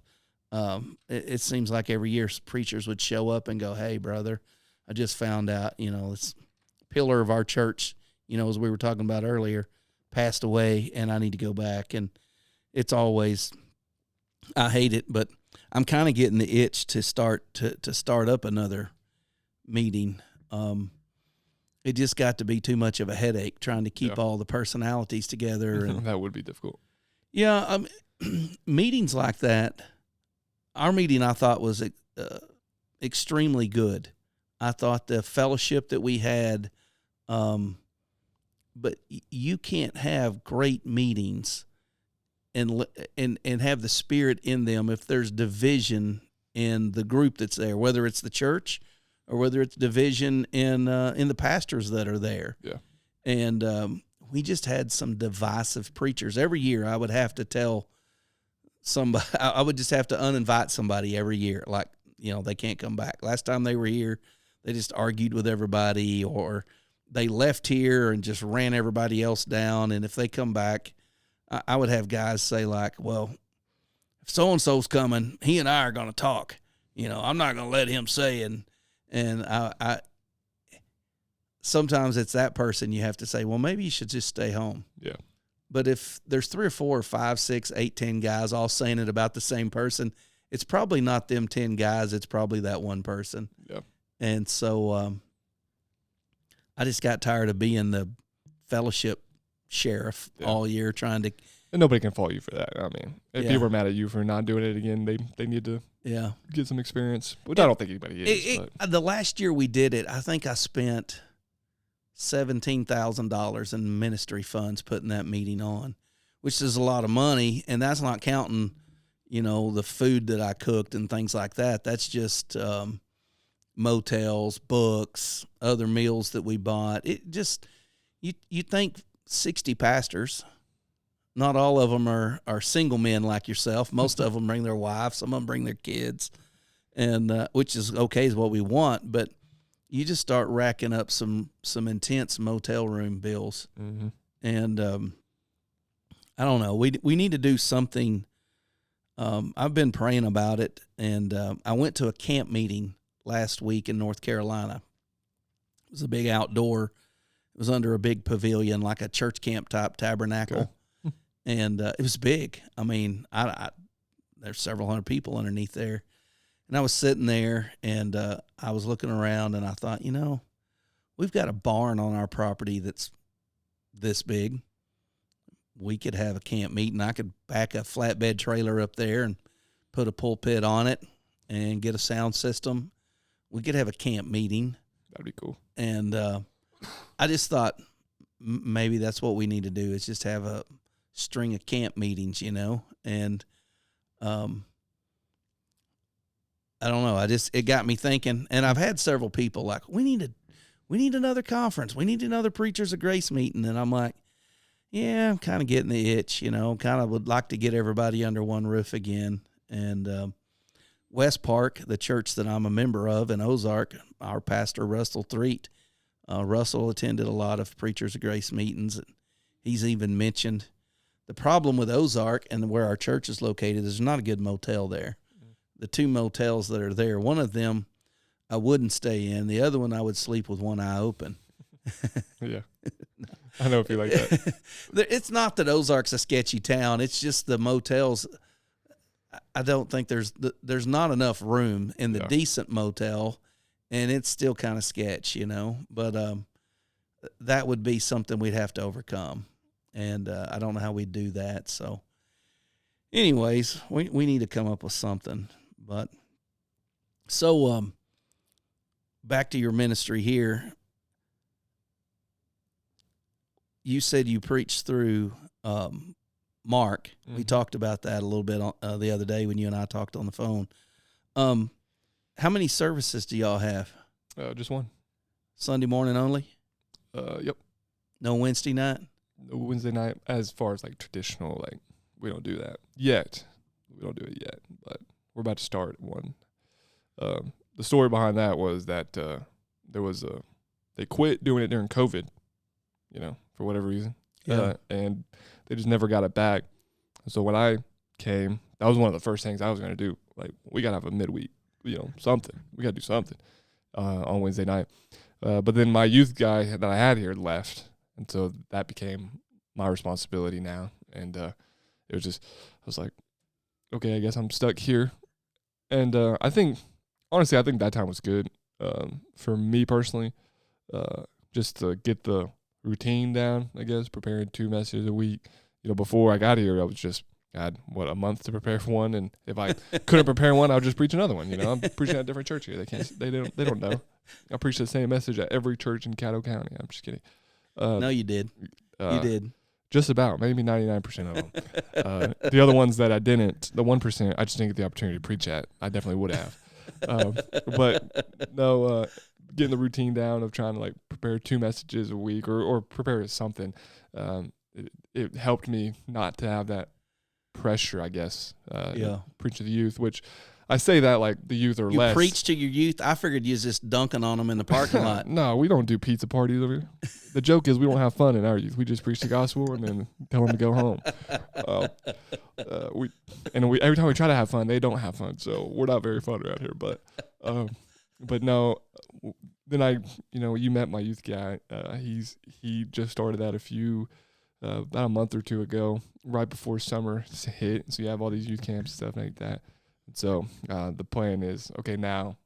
it seems like every year preachers would show up and go, "Hey, brother, I just found out, this pillar of our church, as we were talking about earlier, passed away, and I need to go back." And it's always, I hate it, but I'm kind of getting the itch to start up another meeting. It just got to be too much of a headache trying to keep all the personalities together. And that would be difficult. Yeah, meetings like that. Our meeting, I thought, was extremely good. I thought the fellowship that we had, but you can't have great meetings and have the Spirit in them if there's division in the group that's there, whether it's the church or whether it's division in the pastors that are there. Yeah. And we just had some divisive preachers. Every year I would have to tell somebody, I would just have to uninvite somebody every year. Like, they can't come back. Last time they were here, they just argued with everybody, or they left here and just ran everybody else down. And if they come back, I would have guys say like, "Well, if so-and-so's coming, he and I are going to talk. I'm not going to let him say." And I sometimes it's that person you have to say, "Well, maybe you should just stay home." Yeah. But if there's 3 or 4 or 5, 6, 8, 10 guys all saying it about the same person, it's probably not them 10 guys. It's probably that one person. Yeah. And so I just got tired of being the fellowship sheriff all year trying to. And nobody can fault you for that. I mean, if people are mad at you for not doing it again, they need to get some experience, which I don't think anybody is. The last year we did it, I think I spent $17,000 in ministry funds putting that meeting on, which is a lot of money. And that's not counting, the food that I cooked and things like that. That's just motels, books, other meals that we bought. It just, you think 60 pastors, not all of them are single men like yourself. Most of them bring their wives. Some of them bring their kids, and which is okay, is what we want. But you just start racking up some intense motel room bills. Mm-hmm. And I don't know. We need to do something. I've been praying about it, and I went to a camp meeting last week in North Carolina. It was a big outdoor. It was under a big pavilion, like a church camp type tabernacle. Okay. And it was big. I mean, there's several hundred people underneath there. And I was sitting there, and I was looking around, and I thought, we've got a barn on our property that's this big. We could have a camp meeting. I could back a flatbed trailer up there and put a pulpit on it and get a sound system. We could have a camp meeting. That'd be cool. And I just thought maybe that's what we need to do, is just have a string of camp meetings, and I don't know. It got me thinking, and I've had several people like, we need another conference. We need another Preachers of Grace meeting. And I'm like, yeah, I'm kind of getting the itch, kind of would like to get everybody under one roof again. And West Park, the church that I'm a member of in Ozark, our pastor, Russell Threet, Russell attended a lot of Preachers of Grace meetings. He's even mentioned the problem with Ozark and where our church is located is there's not a good motel there. The 2 motels that are there, one of them I wouldn't stay in. The other one I would sleep with one eye open. Yeah. I know if you like that. It's not that Ozark's a sketchy town. It's just the motels. I don't think there's not enough room in the decent motel, and it's still kind of sketch, But that would be something we'd have to overcome. And I don't know how we do that. So anyways, we need to come up with something. But so back to your ministry here. You said you preached through Mark. Mm-hmm. We talked about that a little bit the other day when you and I talked on the phone. How many services do y'all have? Just one. Sunday morning only? Yep. No Wednesday night? No Wednesday night. As far as like traditional, like we don't do that yet. We don't do it yet, but we're about to start one. The story behind that was that there was they quit doing it during COVID, for whatever reason. Yeah. And they just never got it back. So when I came, that was one of the first things I was going to do. Like, we got to have a midweek, something. We got to do something on Wednesday night. But then my youth guy that I had here left. And so that became my responsibility now. And it was just, I was like, okay, I guess I'm stuck here. And I think that time was good for me personally, just to get the routine down, I guess, preparing 2 messages a week. Before I got here, I had, a month to prepare for one. And if I couldn't prepare one, I would just preach another one. I'm preaching at a different church here. They don't know. I preach the same message at every church in Caddo County. I'm just kidding. No, you did. You did. Just about, maybe 99% of them. The other ones that I didn't, the 1%, I just didn't get the opportunity to preach at. I definitely would have. But no, getting the routine down of trying to prepare 2 messages a week or prepare something, it helped me not to have that pressure, I guess. Preach to the youth, which I say that the youth are less. You preach to your youth? I figured you was just dunking on them in the parking lot. No, we don't do pizza parties over here. The joke is we don't have fun in our youth. We just preach the gospel and then tell them to go home. Every time we try to have fun, they don't have fun. So we're not very fun around here. But no, then you met my youth guy. He just started that about a month or 2 ago, right before summer hit. So you have all these youth camps and stuff like that. So the plan is, okay, now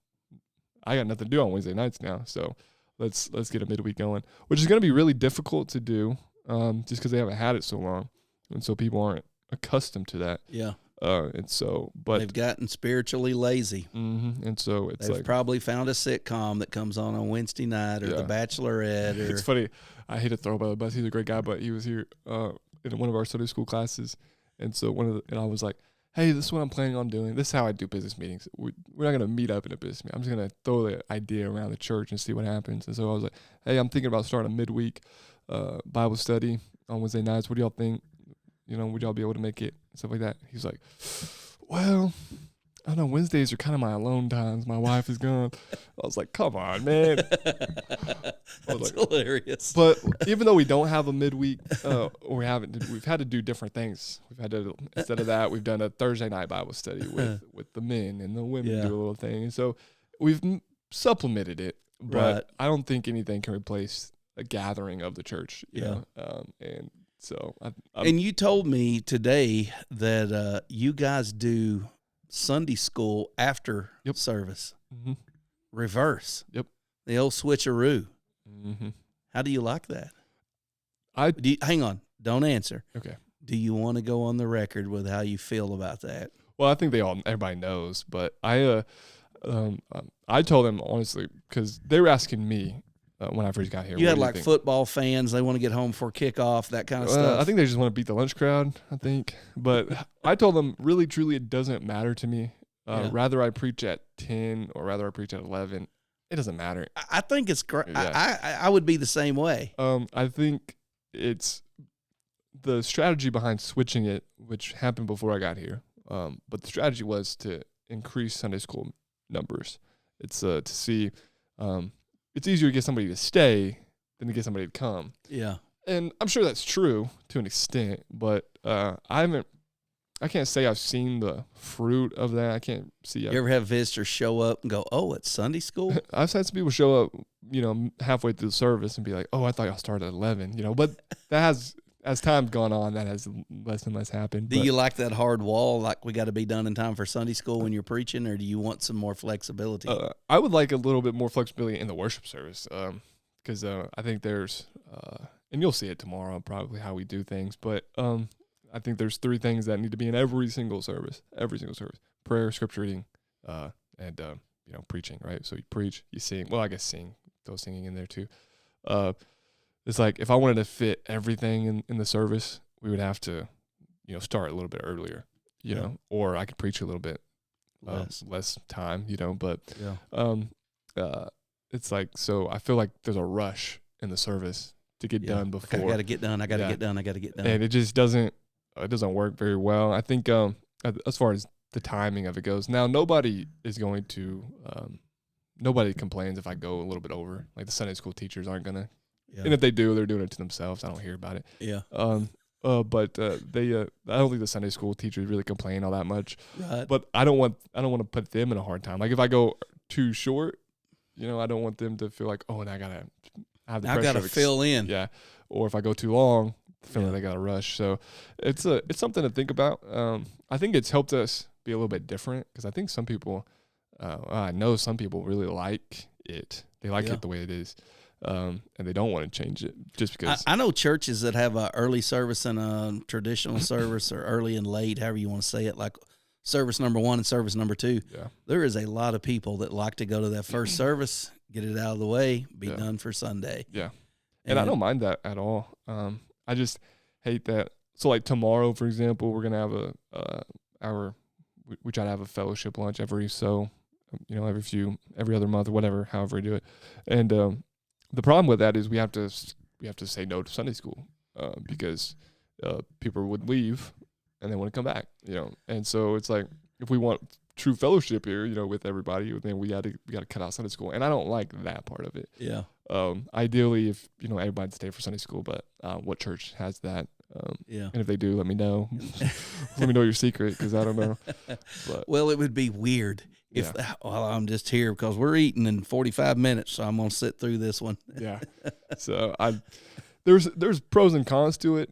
I got nothing to do on Wednesday nights now, so let's get a midweek going, which is going to be really difficult to do, just because they haven't had it so long, and so people aren't accustomed to that. Yeah. And so, but they've gotten spiritually lazy. Mm-hmm. And so they've probably found a sitcom that comes on Wednesday night, or The Bachelorette. Or it's funny. I hate to throw by the bus. He's a great guy, but he was here in one of our Sunday school classes, and so and I was like, hey, this is what I'm planning on doing. This is how I do business meetings. We're not going to meet up in a business meeting. I'm just going to throw the idea around the church and see what happens. And so I was like, hey, I'm thinking about starting a midweek Bible study on Wednesday nights. What do y'all think? Would y'all be able to make it? Stuff like that. He's like, well, I don't know. Wednesdays are kind of my alone times. My wife is gone. I was like, come on, man. That's hilarious. But even though we don't have a midweek, we've had to do different things. Instead of that, we've done a Thursday night Bible study with the men, and the women do a little thing. And so we've supplemented it, but Right. I don't think anything can replace a gathering of the church. You know? And so and you told me today that you guys do Sunday school after service. Mm-hmm. Reverse. Yep. The old switcheroo. Mm-hmm. How do you like that? Hang on. Don't answer. Okay. Do you want to go on the record with how you feel about that? Well, I think everybody knows, but I told them honestly, because they were asking me when I first got here. You had football fans. They want to get home for kickoff, that kind of stuff. I think they just want to beat the lunch crowd, I think. But I told them, really, truly, it doesn't matter to me. Rather I preach at 10 or rather I preach at 11. It doesn't matter. I think it's great. Yeah. I would be the same way. I think it's the strategy behind switching it, which happened before I got here. But the strategy was to increase Sunday school numbers. It's to see it's easier to get somebody to stay than to get somebody to come. Yeah. And I'm sure that's true to an extent, but I can't say I've seen the fruit of that. I can't see. You ever have visitors show up and go, "Oh, it's Sunday school"? I've had some people show up, halfway through the service and be like, "Oh, I thought y'all started at 11." But that has, as time's gone on, that has less and less happened. Do you like that hard wall, like we got to be done in time for Sunday school when you're preaching, or do you want some more flexibility? I would like a little bit more flexibility in the worship service, because I think there's, and you'll see it tomorrow, probably how we do things, but I think there's 3 things that need to be in every single service: prayer, scripture reading, and preaching. Right? So you preach, you sing. Well, I guess throw singing in there too. It's like if I wanted to fit everything in the service, we would have to, start a little bit earlier, or I could preach a little bit less time, but it's like, so I feel like there's a rush in the service to get done before. I got to get done. I got to get done. I got to get done. And it just doesn't work very well. I think as far as the timing of it goes, now nobody is going to nobody complains if I go a little bit over. Like the Sunday school teachers aren't gonna, Yeah. and if they do, they're doing it to themselves. I don't hear about it. Yeah. But they I don't think the Sunday school teachers really complain all that much. Right. But I don't want to put them in a hard time. Like if I go too short, I don't want them to feel like, oh, and I gotta have the I pressure gotta fill in. Yeah. Or if I go too long, feeling like I gotta rush. So it's something to think about. I think it's helped us be a little bit different because I think some people, I know some people really like it. They like it the way it is. And they don't want to change it just because. I know churches that have a early service and a traditional service, or early and late, however you want to say it, like service number 1 and service number 2. Yeah. There is a lot of people that like to go to that first service, get it out of the way, be done for Sunday. Yeah. And I don't mind that at all. I just hate that. So like tomorrow, for example, we're gonna have we try to have a fellowship lunch every other month or whatever, however we do it. And the problem with that is we have to say no to Sunday school because people would leave and they want to come back, And so it's like if we want true fellowship here, with everybody, then we got to cut out Sunday school, and I don't like that part of it. Yeah. Ideally, if everybody'd stay for Sunday school, but what church has that? And if they do, let me know. Let me know your secret because I don't know. But, well, it would be weird if I'm just here because we're eating in 45 minutes, so I'm gonna sit through this one. Yeah. So there's pros and cons to it.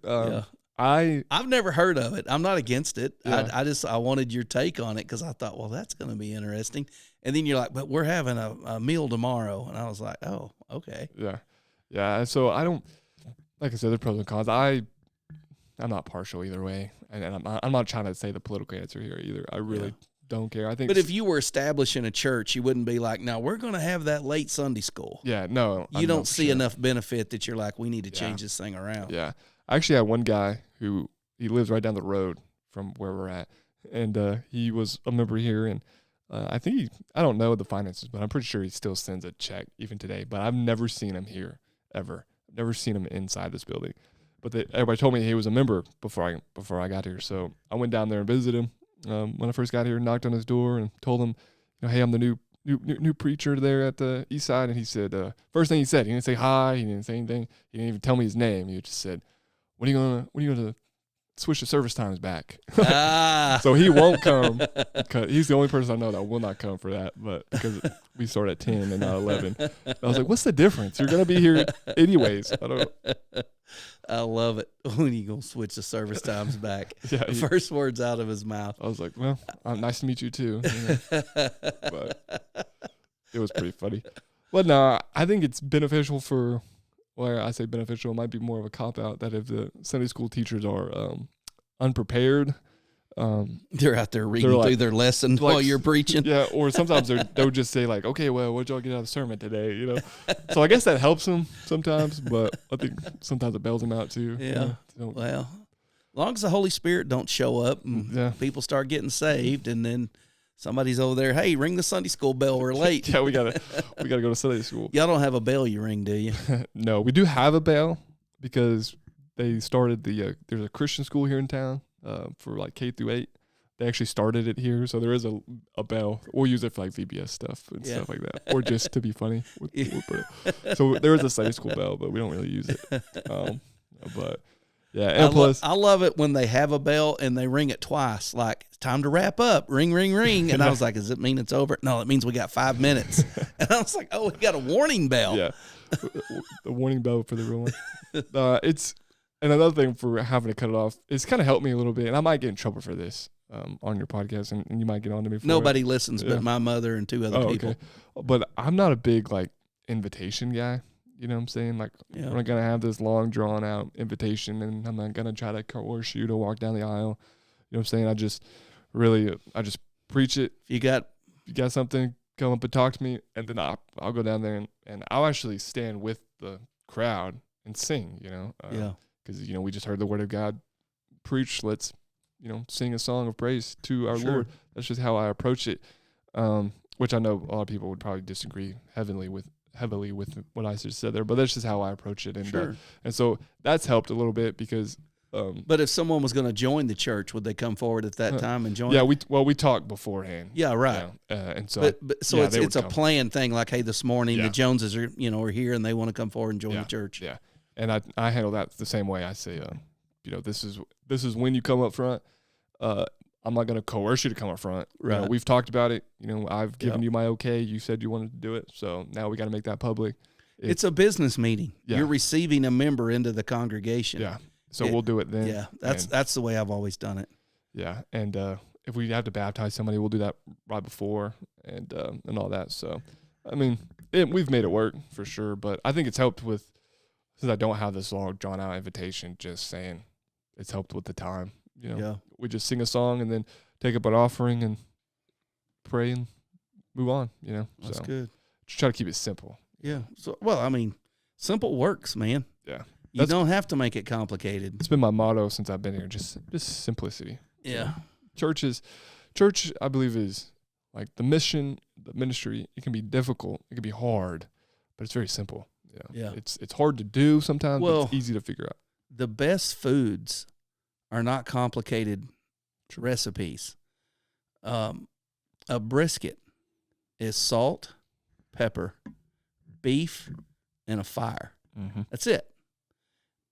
I've never heard of it. I'm not against it. Yeah. I wanted your take on it because I thought, well, that's going to be interesting. And then you're like, but we're having a meal tomorrow, and I was like, oh, okay. Yeah, yeah. So I don't, like I said, there's pros and cons. I'm not partial either way, and I'm not trying to say the political answer here either. I really don't care. I think. But if you were establishing a church, you wouldn't be like, no, we're going to have that late Sunday school. Yeah, no. You don't see enough benefit that you're like, we need to change this thing around. Yeah. I actually had one guy who he lives right down the road from where we're at, and he was a member here, and I think I don't know the finances, but I'm pretty sure he still sends a check even today. But I've never seen him here ever. Never seen him inside this building. But everybody told me he was a member before I got here, so I went down there and visited him when I first got here. Knocked on his door and told him, hey, I'm the new preacher there at the Eastside, and he said first thing he said, he didn't say hi, he didn't say anything, he didn't even tell me his name. He just said, when are you gonna switch the service times back? So he won't come. He's the only person I know that will not come for that. But because we start at 10 and not 11, I was like, "What's the difference? You're gonna be here anyways." I love it when you gonna switch the service times back. Yeah, First words out of his mouth. I was like, "Well, nice to meet you too." But it was pretty funny. But no, I think it's beneficial for. Well, I say beneficial, it might be more of a cop-out that if the Sunday school teachers are unprepared. They're out there reading through their lesson while you're preaching. Yeah, or sometimes they'll just say like, okay, well, what'd y'all get out of the sermon today? So I guess that helps them sometimes, but I think sometimes it bails them out too. Yeah. Well, as long as the Holy Spirit don't show up and people start getting saved, and then somebody's over there, hey, ring the Sunday school bell, we're late. Yeah, we gotta go to Sunday school. Y'all don't have a bell you ring, do you? No, we do have a bell because they started there's a Christian school here in town for like K through 8. They actually started it here, so there is a bell. We'll use it for like VBS stuff and stuff like that, or just to be funny. So there is a Sunday school bell, but we don't really use it. But yeah, and plus, I love it when they have a bell and they ring it twice. Like, it's time to wrap up. Ring, ring, ring. And I was like, does it mean it's over? No, it means we got 5 minutes. And I was like, oh, we got a warning bell. Yeah, the warning bell for the real one. It's and another thing for having to cut it off. It's kind of helped me a little bit, and I might get in trouble for this on your podcast, and you might get on to me for Nobody it. Listens but my mother and 2 other people. Okay. But I'm not a big like invitation guy. You know what I'm saying? Like, we're not going to have this long, drawn-out invitation, and I'm not going to try to coerce you to walk down the aisle. You know what I'm saying? I just preach it. If you got something, come up and talk to me, and then I'll go down there, and I'll actually stand with the crowd and sing, Because, we just heard the word of God preached. Let's, sing a song of praise to our Lord. That's just how I approach it, which I know a lot of people would probably disagree heavily with what I just said there, but that's just how I approach it. And and so that's helped a little bit because But if someone was going to join the church, would they come forward at that time and join? Yeah, we talked beforehand. Yeah, right. And so it's a planned thing. Like, hey, this morning the Joneses are here and they want to come forward and join the church. Yeah, and I handle that the same way. I say, this is when you come up front. I'm not going to coerce you to come up front. Right. You know, we've talked about it. You know, I've given you my okay. You said you wanted to do it, so now we got to make that public. It's a business meeting. Yeah. You're receiving a member into the congregation. Yeah. So we'll do it then. Yeah, that's the way I've always done it. Yeah, and if we have to baptize somebody, we'll do that right before and all that. So, I mean, we've made it work for sure. But I think it's helped with, since I don't have this long drawn out invitation, just saying it's helped with the time. You know, we just sing a song and then take up an offering and pray and move on. You know, that's good. Just try to keep it simple. Yeah. So, well, I mean, simple works, man. Yeah. You don't have to make it complicated. It's been my motto since I've been here, just simplicity. Yeah. Church, I believe, is like the mission, the ministry. It can be difficult. It can be hard, but it's very simple. Yeah. It's hard to do sometimes, but it's easy to figure out. The best foods are not complicated recipes. A brisket is salt, pepper, beef, and a fire. Mm-hmm. That's it.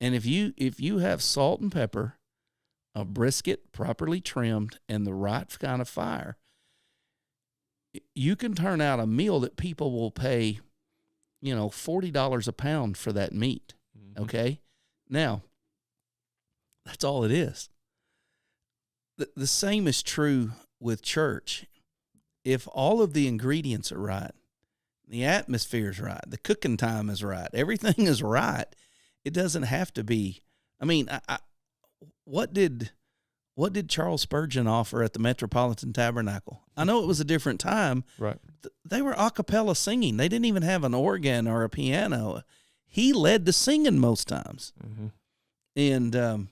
And if you have salt and pepper, a brisket properly trimmed, and the right kind of fire, you can turn out a meal that people will pay, $40 a pound for that meat. Mm-hmm. Okay? Now, that's all it is. The same is true with church. If all of the ingredients are right, the atmosphere is right, the cooking time is right, everything is right, it doesn't have to be. I mean, what did Charles Spurgeon offer at the Metropolitan Tabernacle? I know it was a different time. Right. They were a cappella singing. They didn't even have an organ or a piano. He led the singing most times. Mm-hmm. And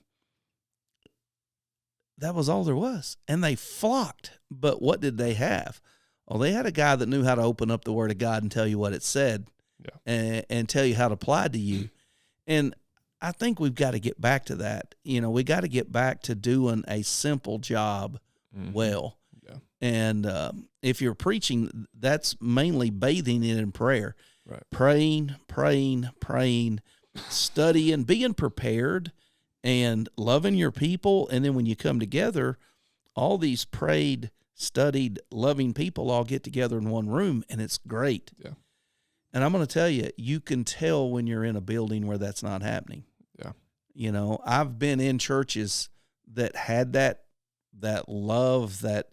that was all there was. And they flocked. But what did they have? Well, they had a guy that knew how to open up the Word of God and tell you what it said, and tell you how to apply it to you. And I think we've got to get back to that. We got to get back to doing a simple job well. Yeah. And if you're preaching, that's mainly bathing it in prayer. Right. Praying, studying, being prepared, and loving your people. And then when you come together, all these prayed, studied, loving people all get together in one room, and it's great. Yeah. And I'm going to tell you, you can tell when you're in a building where that's not happening. Yeah. I've been in churches that had that love, that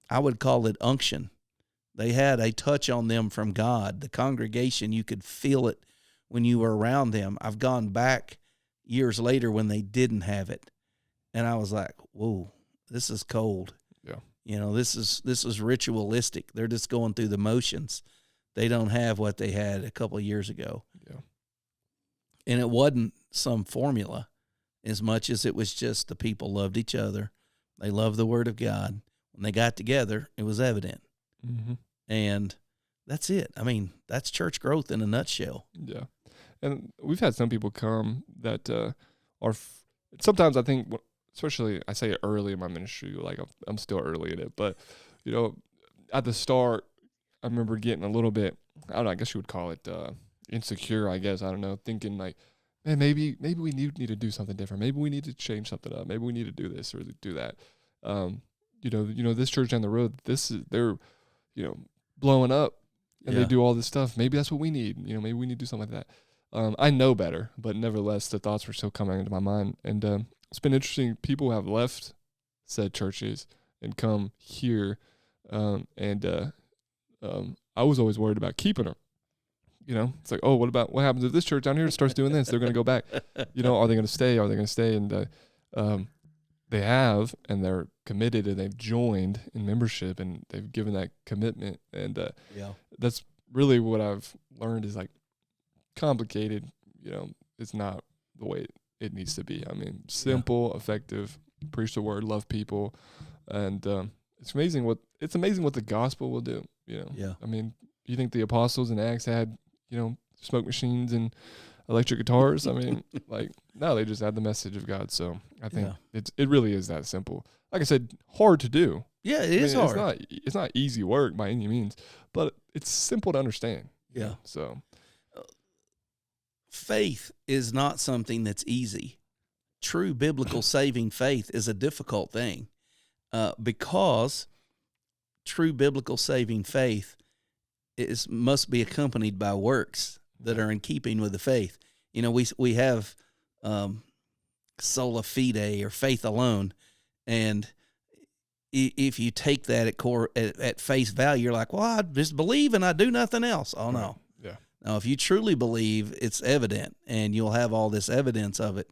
I would call it unction. They had a touch on them from God. The congregation, you could feel it when you were around them. I've gone back years later when they didn't have it, and I was like, whoa, this is cold. Yeah. This is ritualistic. They're just going through the motions. They don't have what they had a couple of years ago. Yeah. And it wasn't some formula as much as it was just the people loved each other. They loved the Word of God. When they got together, it was evident. Mm-hmm. And that's it. I mean, that's church growth in a nutshell. Yeah. And we've had some people come that are sometimes I think, especially I say it early in my ministry, like I'm still early in it, but, at the start, I remember getting a little bit, I don't know, I guess you would call it insecure, I guess. I don't know, thinking like, man, maybe we need to do something different. Maybe we need to change something up. Maybe we need to do this or do that. This church down the road, they're blowing up and they do all this stuff. Maybe that's what we need. Maybe we need to do something like that. I know better, but nevertheless, the thoughts were still coming into my mind. And it's been interesting. People have left said churches and come here. I was always worried about keeping them. It's like, oh, what happens if this church down here starts doing this? They're going to go back. Are they going to stay? Are they going to stay? And they have, and they're committed, and they've joined in membership, and they've given that commitment. And that's really what I've learned is like complicated. It's not the way it needs to be. I mean, simple, effective, preach the word, love people, and it's amazing what the gospel will do. Yeah. I mean, you think the apostles in Acts had, smoke machines and electric guitars. I mean, like, no, they just add the message of God. So I think it really is that simple. Like I said, hard to do. Yeah, it is hard. It's not easy work by any means, but it's simple to understand. Yeah. So faith is not something that's easy. True biblical saving faith is a difficult thing, because true biblical saving faith must be accompanied by works that are in keeping with the faith. You know, we have sola fide, or faith alone, and if you take that at face value, you're like, well, I just believe and I do nothing else. Oh, no. Yeah. Now, if you truly believe, it's evident, and you'll have all this evidence of it.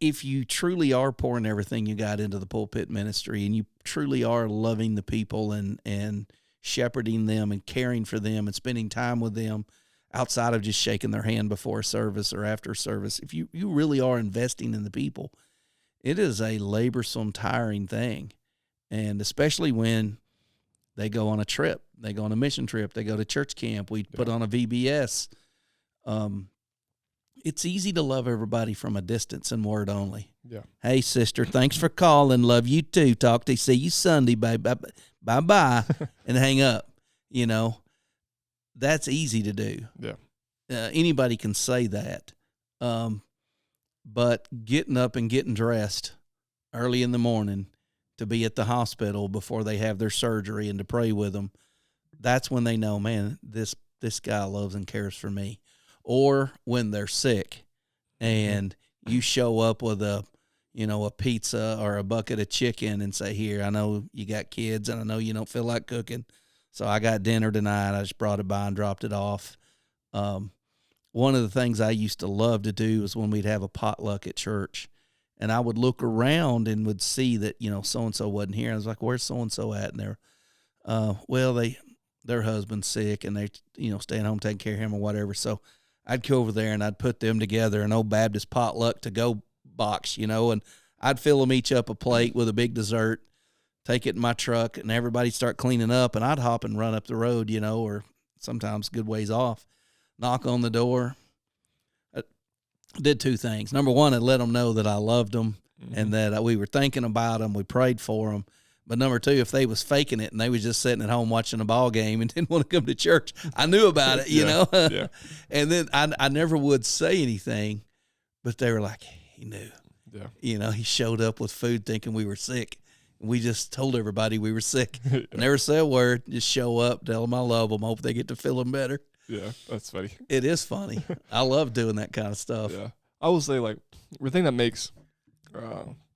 If you truly are pouring everything you got into the pulpit ministry, and you truly are loving the people and shepherding them and caring for them and spending time with them outside of just shaking their hand before service or after service, if you really are investing in the people, it is a laborsome, tiring thing. And especially when they go on a trip, they go on a mission trip, they go to church camp, we put on a VBS. It's easy to love everybody from a distance and word only. Yeah. Hey, sister, thanks for calling. Love you too. Talk to you. See you Sunday, babe. Bye-bye. And hang up. You know, that's easy to do. Yeah. Anybody can say that. But getting up and getting dressed early in the morning to be at the hospital before they have their surgery and to pray with them, that's when they know, man, this guy loves and cares for me. Or when they're sick and you show up with a pizza or a bucket of chicken and say, here, I know you got kids and I know you don't feel like cooking, so I got dinner tonight. I just brought it by and dropped it off. One of the things I used to love to do was when we'd have a potluck at church, and I would look around and would see that, so-and-so wasn't here. I was like, where's so-and-so at? And they're, their husband's sick and they, staying home taking care of him or whatever. So I'd go over there and I'd put them together, an old Baptist potluck to-go box, and I'd fill them each up a plate with a big dessert, take it in my truck, and everybody start cleaning up, and I'd hop and run up the road, or sometimes a good ways off, knock on the door. I did two things. Number one, I'd let them know that I loved them and that we were thinking about them. We prayed for them. But number two, if they was faking it and they was just sitting at home watching a ball game and didn't want to come to church, I knew about it, you know. Yeah. And then I never would say anything, but they were like, he knew. Yeah. He showed up with food thinking we were sick. We just told everybody we were sick. Never say a word. Just show up, tell them I love them, hope they get to feel them better. Yeah, that's funny. It is funny. I love doing that kind of stuff. Yeah. I will say, the thing that makes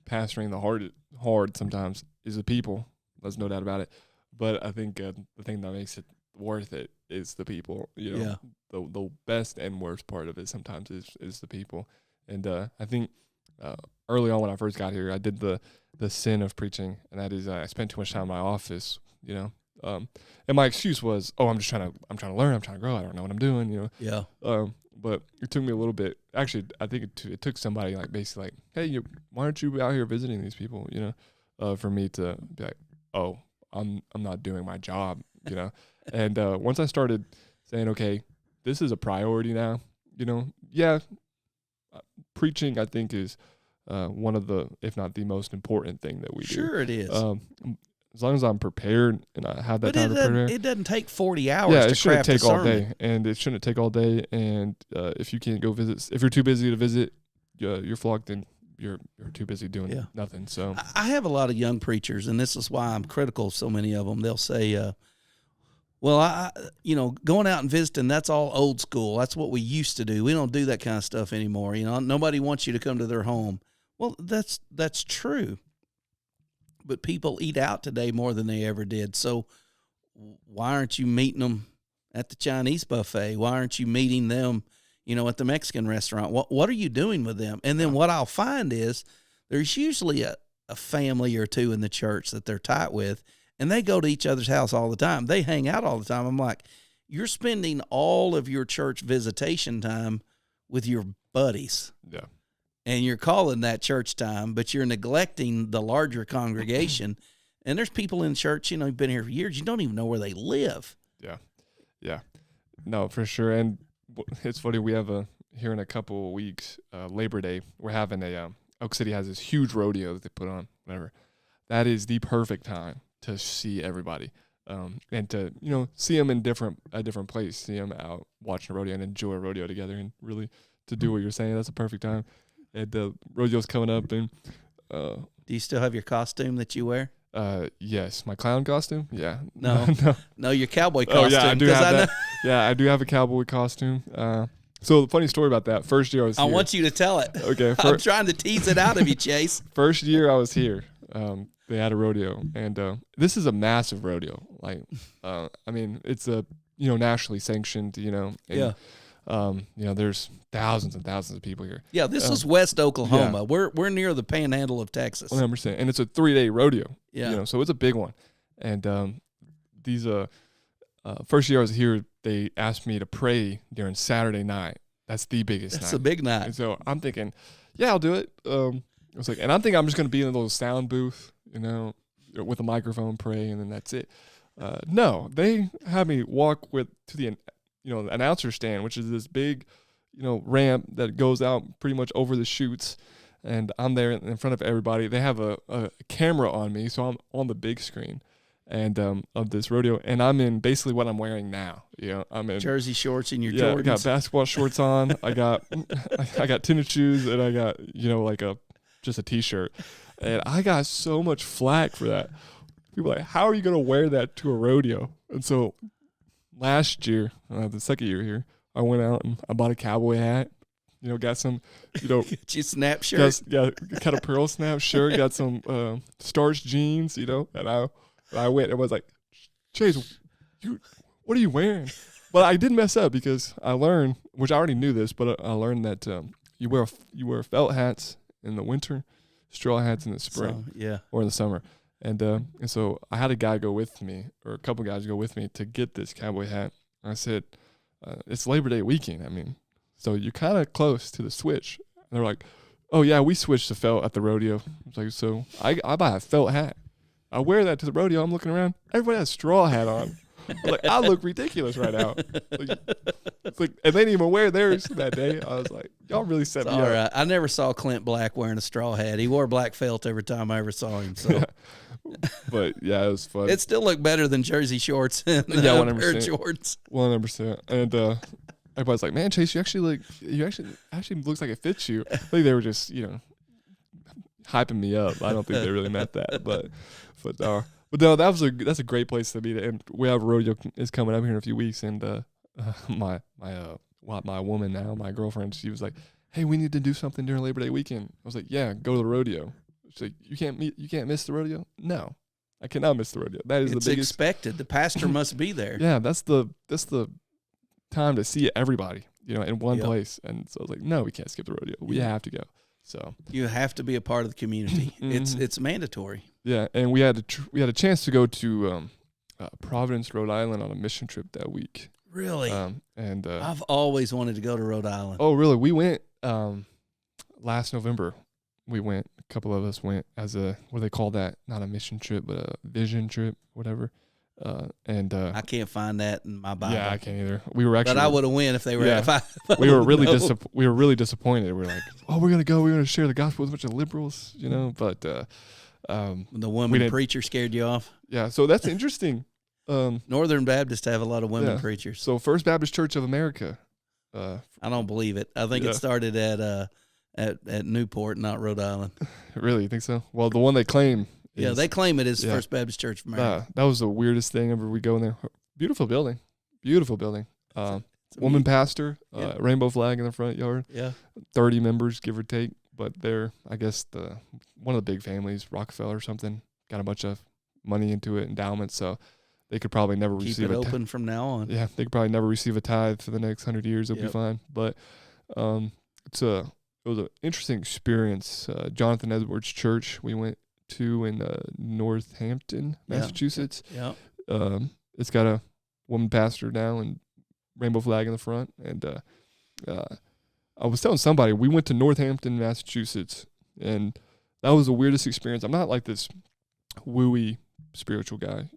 pastoring hard sometimes is the people. There's no doubt about it. But I think the thing that makes it worth it is the people. The best and worst part of it sometimes is the people. And I think early on when I first got here, I did the sin of preaching, and that is I spent too much time in my office. And my excuse was, I'm trying to learn, I'm trying to grow, I don't know what I'm doing. Yeah. But it took me a little bit. Actually, I think it took somebody basically hey, why aren't you out here visiting these people? For me to be like, oh, I'm not doing my job. And once I started saying, okay, this is a priority now. Preaching I think is one of the, if not the most important thing that we do. Sure, it is. As long as I'm prepared and I have that time to prepare. It doesn't take 40 hours yeah, to it shouldn't craft take a all sermon. day. And it shouldn't take all day. And if you can't go visit, if you're too busy to visit your flock, then you're too busy doing nothing. So I have a lot of young preachers, and this is why I'm critical of so many of them. They'll say, well, going out and visiting, that's all old school. That's what we used to do. We don't do that kind of stuff anymore. Nobody wants you to come to their home. Well, that's true. But people eat out today more than they ever did. So why aren't you meeting them at the Chinese buffet? Why aren't you meeting them, at the Mexican restaurant? What are you doing with them? And then what I'll find is there's usually a family or two in the church that they're tight with, and they go to each other's house all the time. They hang out all the time. I'm like, you're spending all of your church visitation time with your buddies. Yeah. And you're calling that church time, but you're neglecting the larger congregation. And there's people in church, you've been here for years, you don't even know where they live. Yeah. No, for sure. And it's funny. We have here in a couple of weeks, Labor Day. We're having Elk City has this huge rodeo that they put on. Whatever. That is the perfect time to see everybody, and to see them in a different place. See them out watching a rodeo and enjoy a rodeo together, and really to do what you're saying. That's a perfect time. And the rodeo's coming up, and do you still have your costume that you wear? Yes, my clown costume. Yeah, no, your cowboy costume. Oh yeah, I do have that. Yeah, I do have a cowboy costume. So the funny story about that. First year I was here. I want you to tell it. Okay, I'm trying to tease it out of you, Chase. First year I was here, they had a rodeo, and this is a massive rodeo. Like, I mean, it's a nationally sanctioned. And, there's thousands and thousands of people here. Yeah, this is West Oklahoma. Yeah. We're near the panhandle of Texas. 100%, and it's a 3-day rodeo. Yeah, so it's a big one. And these first year I was here, they asked me to pray during Saturday night. That's the biggest night. That's a big night. And so I'm thinking, yeah, I'll do it. I was like, and I'm thinking I'm just going to be in a little sound booth, with a microphone, pray, and then that's it. No, they had me walk to the announcer stand, which is this big, ramp that goes out pretty much over the chutes. And I'm there in front of everybody. They have a camera on me, so I'm on the big screen. And of this rodeo, and I'm in basically what I'm wearing now. I'm in jersey shorts and your Jordans. I got basketball shorts on. I got tennis shoes, and I got just a t-shirt. And I got so much flack for that. People are like, how are you gonna wear that to a rodeo? And so last year, the second year here, I went out and I bought a cowboy hat. Got some, get you snap shirt. Got a pearl snap shirt. Got some starched jeans. And I went and was like, Chase, what are you wearing? But I did mess up because I learned, which I already knew this, but I learned that you wear felt hats in the winter, straw hats in the spring, or in the summer. And so I had a guy go with me, or a couple guys go with me to get this cowboy hat. I said, it's Labor Day weekend. I mean, so you're kind of close to the switch. And they're like, oh yeah, we switched to felt at the rodeo. I was like, so I buy a felt hat. I wear that to the rodeo. I'm looking around. Everybody has a straw hat on. I'm like, I look ridiculous right now. It's like, and they didn't even wear theirs that day. I was like, y'all really set me up. All right. I never saw Clint Black wearing a straw hat. He wore black felt every time I ever saw him. So, but yeah, it was fun. It still looked better than jersey shorts and 100% shorts. 100%. And everybody's like, man, Chase, you actually looks like it fits you. I think they were just hyping me up. I don't think they really meant that, but no, that's a great place to be. And we have a rodeo is coming up here in a few weeks, and my woman now, my girlfriend, she was like, hey, we need to do something during Labor Day weekend. I was like, yeah, go to the rodeo. She's like, you can't miss the rodeo? No, I cannot miss the rodeo. That is the biggest. It's expected. The pastor must be there. Yeah, that's the time to see everybody, in one place. And so I was like, no, we can't skip the rodeo. We have to go. So you have to be a part of the community. Mm-hmm. It's mandatory. Yeah, and we had a chance to go to Providence, Rhode Island on a mission trip that week. Really? And I've always wanted to go to Rhode Island. Oh, really? We went last November. We went. A couple of us went as what do they call that? Not a mission trip, but a vision trip, whatever. I can't find that in my Bible. Yeah, I can't either. We were actually, but I would have won if they were. Yeah, we were really we were really disappointed. We were like, oh, we're gonna go. We're gonna share the gospel with a bunch of liberals, But the woman preacher scared you off. Yeah, so that's interesting. Northern Baptists have a lot of women preachers. So First Baptist Church of America. I don't believe it. I think it started at Newport, not Rhode Island. Really, you think so? Well, the one they claim. Yeah, they claim it is First Baptist Church of America. That was the weirdest thing ever. We go in there. Beautiful building. Woman pastor, rainbow flag in the front yard. Yeah. 30 members, give or take. But they're, I guess, one of the big families, Rockefeller or something, got a bunch of money into it, endowments, so they could probably never receive it open from now on. Yeah, they could probably never receive a tithe for the next 100 years. It'll be fine. But it was an interesting experience. Jonathan Edwards Church, we went to in Northampton, Massachusetts. Yeah. It's got a woman pastor now and rainbow flag in the front. And I was telling somebody, we went to Northampton, Massachusetts, and that was the weirdest experience. I'm not like this wooey spiritual guy,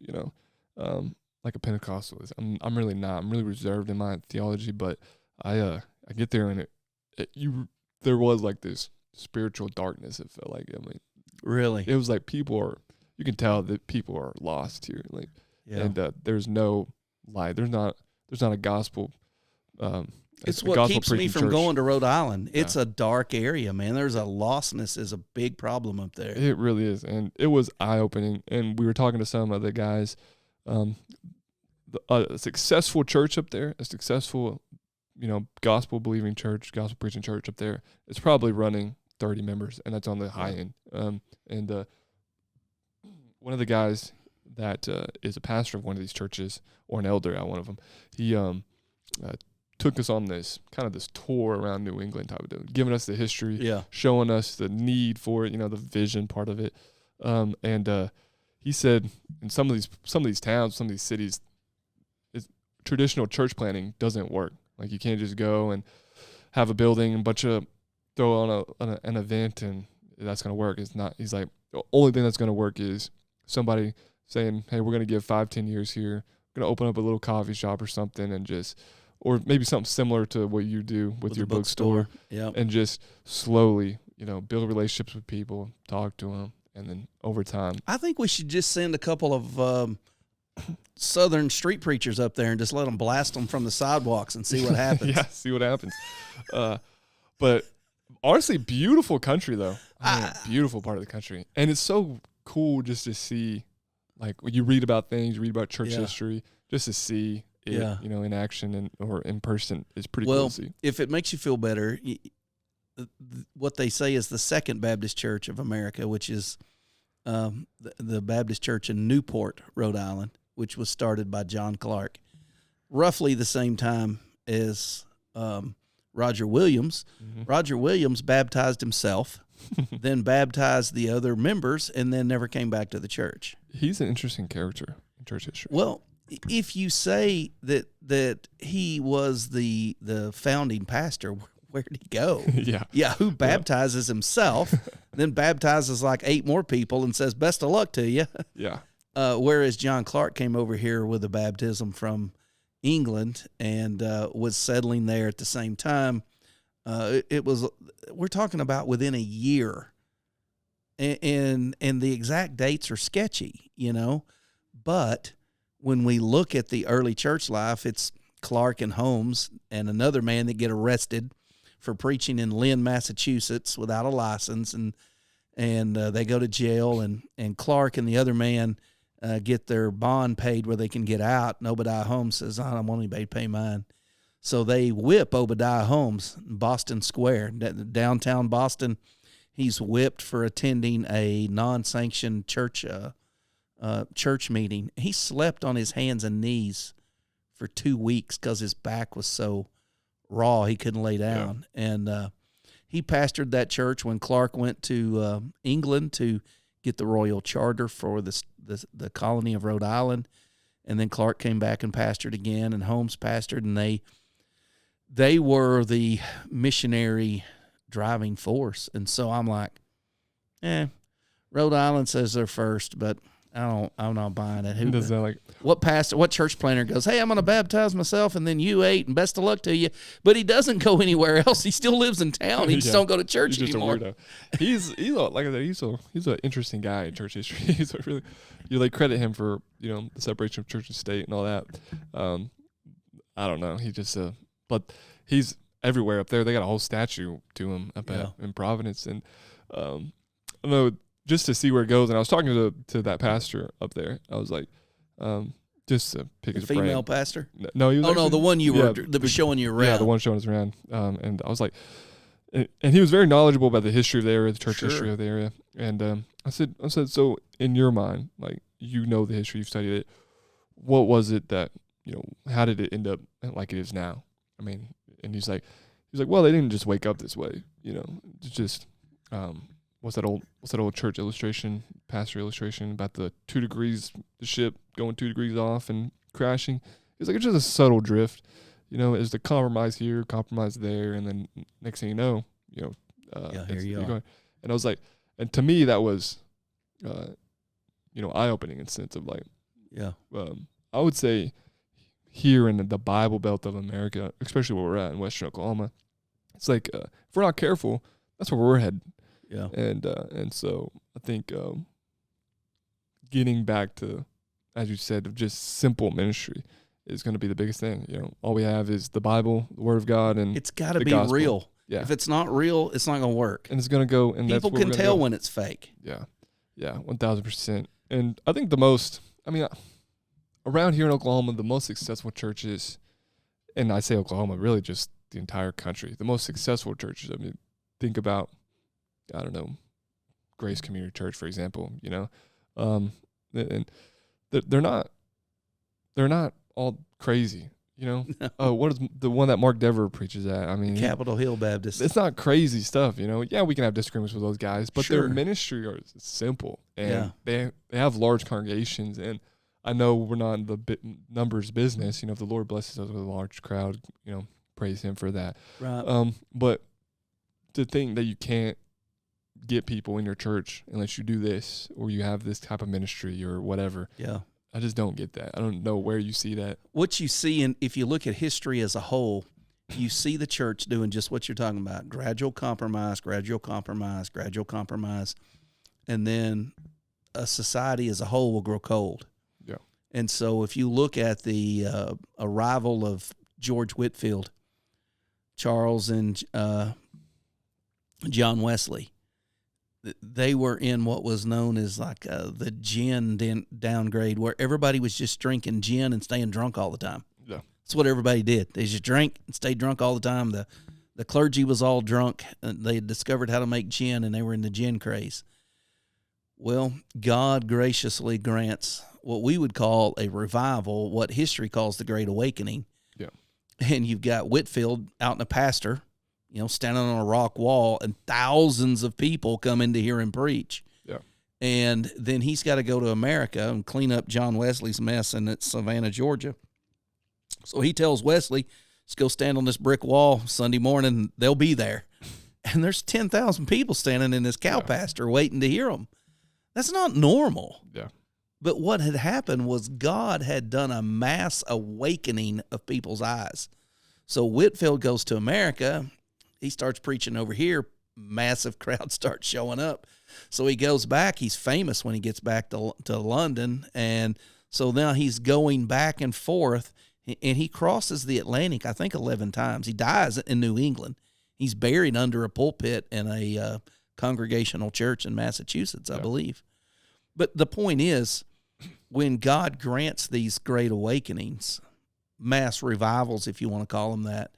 like a Pentecostal is. I'm really not. I'm really reserved in my theology, but I get there and there was like this spiritual darkness. It felt like, I mean, Really? it was like you can tell that people are lost here. Like, and there's no light. There's not a gospel. It's a what gospel keeps me preaching from church. going to Rhode Island. It's a dark area, man. There's a lostness is a big problem up there. It really is, and it was eye opening. And we were talking to some of the guys. A successful church up there, a successful, gospel believing church, gospel preaching church up there. It's probably running 30 members, and that's on the high end. And one of the guys that is a pastor of one of these churches, or an elder at one of them, he took us on this tour around New England type of deal, giving us the history, showing us the need for it, the vision part of it. And he said in some of these towns, some of these cities, traditional church planning doesn't work. Like, you can't just go and have a building and throw on an event and that's going to work. It's not. He's like, the only thing that's going to work is somebody saying, hey, we're going to give 5-10 years here. We're going to open up a little coffee shop or something, and or maybe something similar to what you do with your bookstore. And just slowly, build relationships with people, talk to them, and then over time. I think we should just send a couple of Southern street preachers up there and just let them blast them from the sidewalks and see what happens. Yeah, see what happens. But honestly, beautiful country, though. Beautiful part of the country. And it's so cool just to see, like, when you read about things, you read about church history, just to see it, in action or in person is pretty cool to see. Well, if it makes you feel better, what they say is the Second Baptist Church of America, which is the Baptist Church in Newport, Rhode Island, which was started by John Clark, roughly the same time as Roger Williams. Mm-hmm. Roger Williams baptized himself, then baptized the other members, and then never came back to the church. He's an interesting character in church history. Well, if you say that he was the founding pastor, where'd he go? Yeah, who baptizes himself, then baptizes like 8 more people and says, best of luck to you. Yeah. Whereas John Clark came over here with a baptism from England and was settling there at the same time. We're talking about within a year, and the exact dates are sketchy, but when we look at the early church life, it's Clark and Holmes and another man that get arrested for preaching in Lynn, Massachusetts without a license, and they go to jail, and Clark and the other man get their bond paid where they can get out. And Obadiah Holmes says, I don't want anybody to pay mine. So they whip Obadiah Holmes in Boston Square, downtown Boston. He's whipped for attending a non-sanctioned church meeting. He slept on his hands and knees for 2 weeks because his back was so raw he couldn't lay down. Yeah. And he pastored that church when Clark went to England to get the royal charter for the colony of Rhode Island. And then Clark came back and pastored again, and Holmes pastored, and they were the missionary driving force. And so I'm like, Rhode Island says they're first, but I'm not buying it. What church planter goes, hey, I'm going to baptize myself and then you 8 and best of luck to you. But he doesn't go anywhere else. He still lives in town. He just don't go to church he's anymore. Just a weirdo. Like I said, he's an interesting guy in church history. He's really, you credit him for, the separation of church and state and all that. I don't know. He just, but he's everywhere up there. They got a whole statue to him up in Providence. And, I don't know, just to see where it goes. And I was talking to that pastor up there. I was like, just to pick his brain. Female pastor? No, he was the one you were that was showing you around. Yeah, the one showing us around. And I was like, and he was very knowledgeable about the history of the area, the church history of the area. And I said, so in your mind, like, the history, you've studied it. What was it that, how did it end up like it is now? I mean, and he's like, well, they didn't just wake up this way, it's just, what's that old church illustration, pastor illustration about the 2 degrees, the ship going 2 degrees off and crashing? It's like, it's just a subtle drift, it's the compromise here, compromise there, and then next thing you know, here you are. Going. And I was like, and to me that was, eye opening in the sense of like, I would say here in the Bible Belt of America, especially where we're at in Western Oklahoma, it's like if we're not careful, that's where we're headed. Yeah. And so I think getting back to, as you said, of just simple ministry is going to be the biggest thing. You know, all we have is the Bible, the Word of God, and It's got to the be gospel. real. Yeah. If it's not real, it's not going to work. And it's going to go, and People that's where can we're gonna tell go. when it's fake. Yeah, 1,000%. And I think around here in Oklahoma, the most successful churches, and I say Oklahoma, really just the entire country, the most successful churches. I mean, think about, I don't know, Grace Community Church, for example. You know, and they're not all crazy. You know, what is the one that Mark Dever preaches at? I mean, Capitol Hill Baptist. it's not crazy stuff, you know. Yeah, we can have disagreements with those guys, but Sure. their ministry is simple, and Yeah. they have large congregations. And I know we're not in the numbers business. You know, if the Lord blesses us with a large crowd, you know, praise Him for that. Right. But to think that you can't get people in your church unless you do this or you have this type of ministry or whatever, Yeah. I just don't get that. I don't know where you see that. What you see, if you look at history as a whole, you see the church doing just what you're talking about: gradual compromise, gradual compromise, gradual compromise, and then a society as a whole will grow cold. Yeah. And so, if you look at the arrival of George Whitefield, Charles and John Wesley, they were in what was known as like the gin downgrade, where everybody was just drinking gin and staying drunk all the time. Yeah. That's what everybody did. They just drank and stayed drunk all the time. The clergy was all drunk, and they had discovered how to make gin, and they were in the gin craze. Well, God graciously grants what we would call a revival, what history calls the Great Awakening. Yeah. And you've got Whitefield out in a pasture, you know, standing on a rock wall, and thousands of people come in to hear him preach. Yeah. And then he's got to go to America and clean up John Wesley's mess in Savannah, Georgia. So he tells Wesley, let's go stand on this brick wall Sunday morning. They'll be there. And there's 10,000 people standing in this cow pasture waiting to hear him. That's not normal. Yeah. But what had happened was God had done a mass awakening of people's eyes. So Whitefield goes to America. He starts preaching over here. Massive crowds start showing up. So he goes back. He's famous when he gets back to London. And so now he's going back and forth, and he crosses the Atlantic, I think, 11 times. He dies in New England. He's buried under a pulpit in a congregational church in Massachusetts, I believe. But the point is, when God grants these great awakenings, mass revivals, if you want to call them that,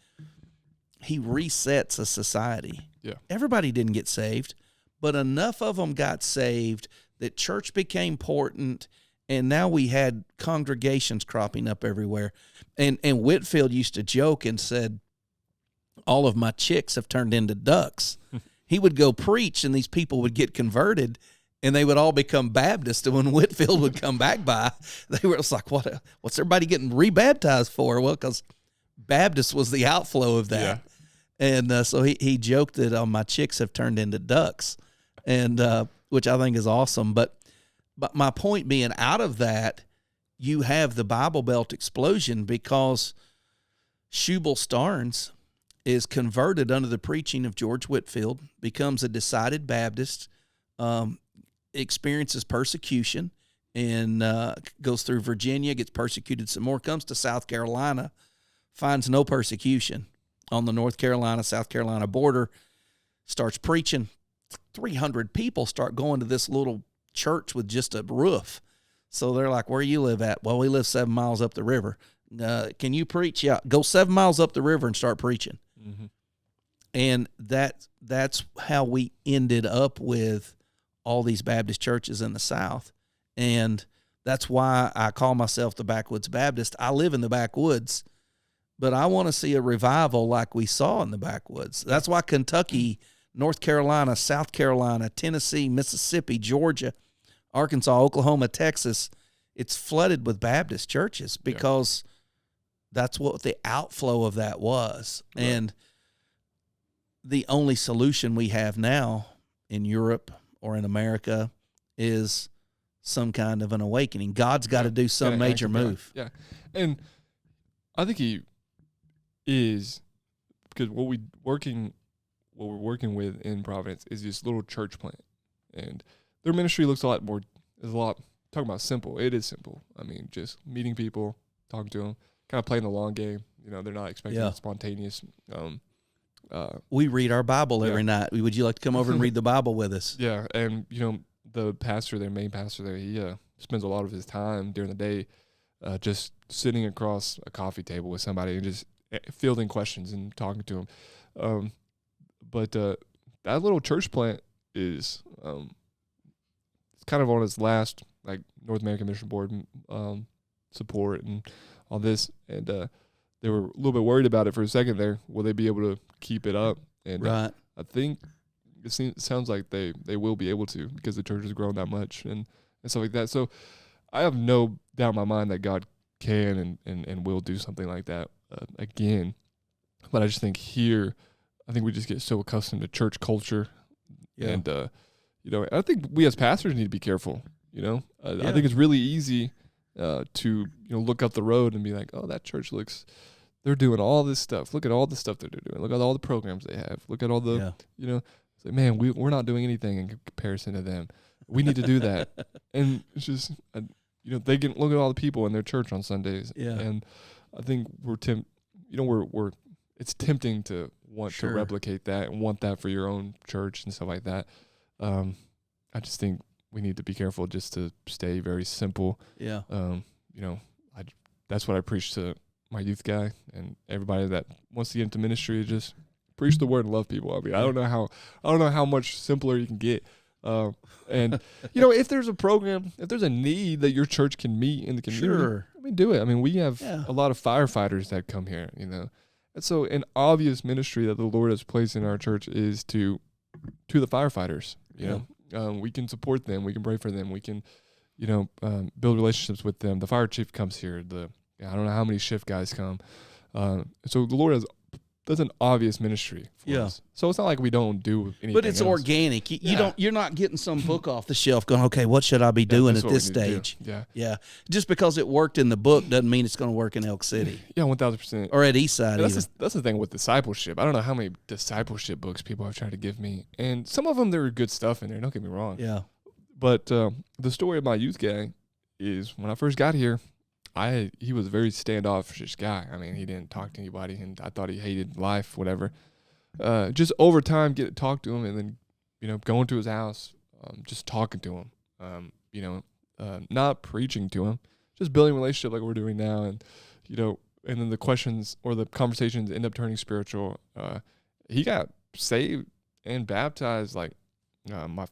He resets a society. Yeah. Everybody didn't get saved, but enough of them got saved that church became important, and now we had congregations cropping up everywhere. And Whitefield used to joke and said, all of my chicks have turned into ducks. He would go preach, and these people would get converted, and they would all become Baptist. And when Whitefield would come back by, they were like, what's everybody getting rebaptized for? Well, because Baptist was the outflow of that. Yeah. And so he joked that my chicks have turned into ducks, and which I think is awesome. But my point being, out of that, you have the Bible Belt explosion because Shubal Starnes is converted under the preaching of George Whitefield, becomes a decided Baptist, experiences persecution, and goes through Virginia, gets persecuted some more, comes to South Carolina, finds no persecution on the North Carolina-South Carolina border, starts preaching. 300 people start going to this little church with just a roof. So they're like, where you live at? Well, we live 7 miles up the river. Can you preach? Yeah, go 7 miles up the river and start preaching. Mm-hmm. And that's how we ended up with all these Baptist churches in the South. And that's why I call myself the Backwoods Baptist. I live in the backwoods, but I want to see a revival like we saw in the backwoods. That's why Kentucky, North Carolina, South Carolina, Tennessee, Mississippi, Georgia, Arkansas, Oklahoma, Texas, it's flooded with Baptist churches because that's what the outflow of that was. Right. And the only solution we have now in Europe or in America is some kind of an awakening. God's got to do some major move. Yeah. And I think he is, because what we're working with in Providence is this little church plant, and their ministry looks talking about simple. It is simple. I mean, just meeting people, talking to them, kind of playing the long game. You know, they're not expecting spontaneous. We read our Bible every night. Would you like to come over and read the Bible with us? Yeah, and you know, the pastor, their main pastor there, he spends a lot of his time during the day just sitting across a coffee table with somebody and just fielding questions and talking to them. But that little church plant is it's kind of on its last, like, North American Mission Board support and all this, and they were a little bit worried about it for a second there. Will they be able to keep it up? And Right. I think it sounds like they will be able to, because the church has grown that much and stuff like that. So I have no doubt in my mind that God can and will do something like that again. But I just think here, I think we just get so accustomed to church culture. Yeah. And, you know, I think we as pastors need to be careful, you know. I think it's really easy to, you know, look up the road and be like, oh, that church they're doing all this stuff. Look at all the stuff that they're doing. Look at all the programs they have. Look at all the, you know, it's like, man, we're not doing anything in comparison to them. We need to do that. And it's just, you know, they can look at all the people in their church on Sundays. Yeah. And I think it's tempting to want to replicate that and want that for your own church and stuff like that. I just think we need to be careful just to stay very simple. Yeah. You know, that's what I preach to my youth guy and everybody that wants to get into ministry. Just preach the word and love people. I mean, I don't know how much simpler you can get. And you know, if there's a program, if there's a need that your church can meet in the community, I mean, do it. I mean, we have a lot of firefighters that come here, you know, and so an obvious ministry that the Lord has placed in our church is to the firefighters. You know, we can support them, we can pray for them, we can, you know, build relationships with them. The fire chief comes here. I don't know how many shift guys come. So the Lord that's an obvious ministry for us. So it's not like we don't do anything. But it's organic. You're not getting some book off the shelf going, okay, what should I be doing at this stage? Yeah. Just because it worked in the book doesn't mean it's going to work in Elk City. Yeah, 1,000%. Or at Eastside. That's the thing with discipleship. I don't know how many discipleship books people have tried to give me. And some of them, there are good stuff in there. Don't get me wrong. Yeah. But the story of my youth guy is when I first got here, he was a very standoffish guy. I mean, he didn't talk to anybody, and I thought he hated life, whatever. Just over time, get to talk to him, and then, you know, going to his house, just talking to him, you know, not preaching to him, just building a relationship like we're doing now, and, you know, and then the questions or the conversations end up turning spiritual. He got saved and baptized like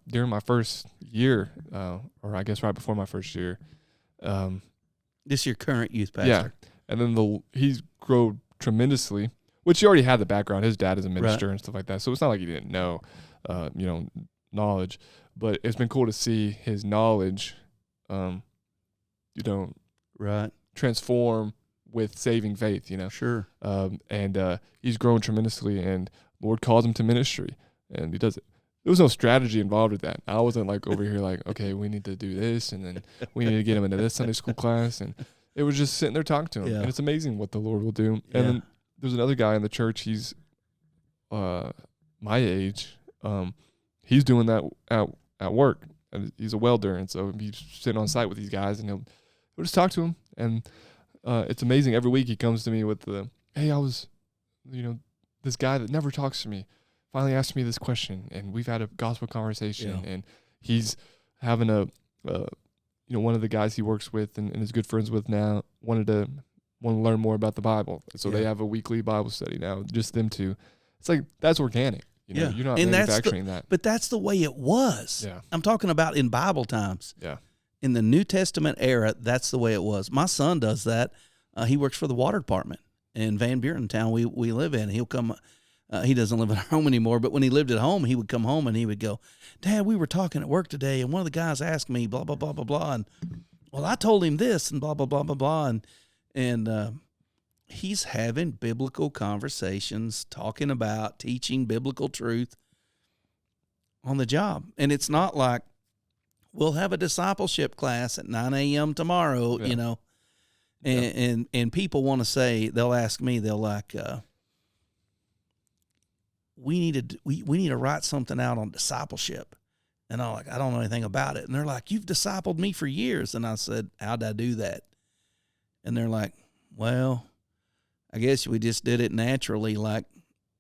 during my first year, or I guess right before my first year. This is your current youth pastor. Yeah, and then he's grown tremendously, which he already had the background. His dad is a minister and stuff like that, so it's not like he didn't know, you know, knowledge. But it's been cool to see his knowledge, you know, transform with saving faith. You know, and he's grown tremendously, and Lord calls him to ministry, and he does it. There was no strategy involved with that. I wasn't like over here like, okay, we need to do this, and then we need to get him into this Sunday school class. And it was just sitting there talking to him. And it's amazing what the Lord will do. And then there's another guy in the church. He's my age. He's doing that at work. And he's a welder. And so he's sitting on site with these guys, and he'll just talk to him. And it's amazing. Every week he comes to me with hey, I was, you know, this guy that never talks to me finally asked me this question, and we've had a gospel conversation, and he's having you know, one of the guys he works with and is good friends with now want to learn more about the Bible. So they have a weekly Bible study now, just them two. It's like, that's organic. You know, you're not manufacturing that. But that's the way it was. Yeah. I'm talking about in Bible times. Yeah. In the New Testament era, that's the way it was. My son does that. He works for the water department in Van Buren town we live in. He'll come. He doesn't live at home anymore, but when he lived at home, he would come home and he would go, Dad, we were talking at work today, and one of the guys asked me blah, blah, blah, blah, blah. And, well, I told him this and blah, blah, blah, blah, blah. And he's having biblical conversations, talking about teaching biblical truth on the job. And it's not like, we'll have a discipleship class at 9 a.m. tomorrow, you know. And people want to say, they'll ask me, they'll like, we need to write something out on discipleship. And I'm like, I don't know anything about it. And they're like, you've discipled me for years. And I said, how'd I do that? And they're like, well, I guess we just did it naturally. Like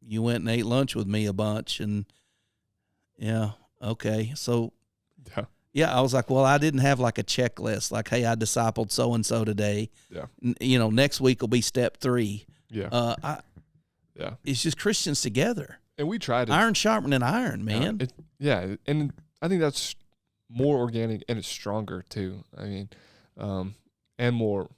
you went and ate lunch with me a bunch. And yeah, okay. So yeah, I was like, well, I didn't have like a checklist. Like, hey, I discipled so-and-so today. Yeah. Next week will be step 3. Yeah. It's just Christians together. And we tried it. Iron sharpening iron, man. And I think that's more organic and it's stronger too. I mean, and more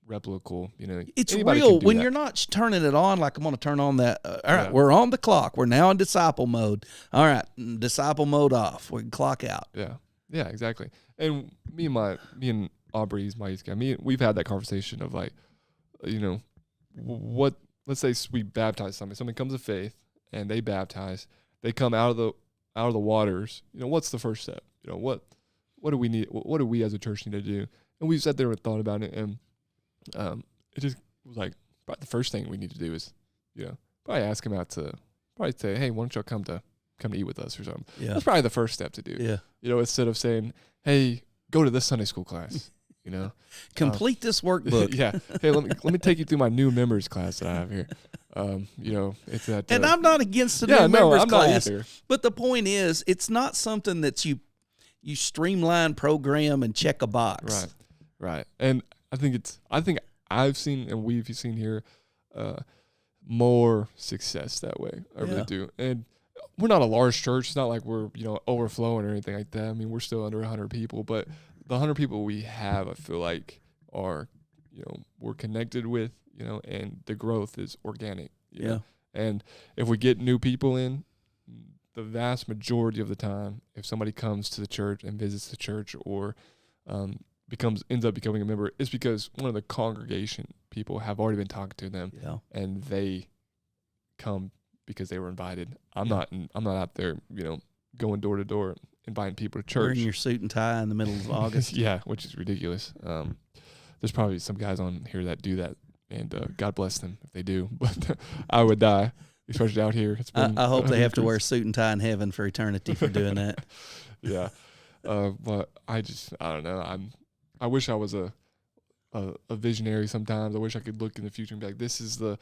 replicable, It's Anybody real can do when that. you're not turning it on like I'm going to turn on that. All right, Yeah. we're on the clock. We're now in disciple mode. All right, disciple mode off. We can clock out. Yeah, exactly. And me and Aubrey's my youth guy. We've had that conversation of like, what? Let's say we baptize somebody. Somebody comes to faith and they baptize. They come out of the waters. What's the first step? What do we need? What do we as a church need to do? And we sat there and thought about it, and it just was like probably the first thing we need to do is, probably ask him out to probably say, hey, why don't y'all come to eat with us or something? Yeah. That's probably the first step to do. Yeah. Instead of saying, hey, go to this Sunday school class. Complete this workbook. Yeah. Hey, let me take you through my new members class that I have here. It's that. And I'm not against the new I'm members not class, either. but the point is, it's not something that you streamline, program, and check a box. Right. And I think I've seen and we've seen here more success that way. I really do. And we're not a large church. It's not like we're overflowing or anything like that. I mean, we're still under 100 people, but the 100 people we have, I feel like, are we're connected with, and the growth is organic. Yeah. And if we get new people in, the vast majority of the time, if somebody comes to the church and visits the church or ends up becoming a member, it's because one of the congregation people have already been talking to them, and they come because they were invited. I'm not out there, going door to door inviting people to church. Wearing your suit and tie in the middle of August. Yeah, which is ridiculous. There's probably some guys on here that do that, and God bless them if they do. But I would die, especially out here. I hope they have to wear a suit and tie in heaven for eternity for doing that. Yeah, but I don't know. I wish I was a visionary. Sometimes I wish I could look in the future and be like, this is the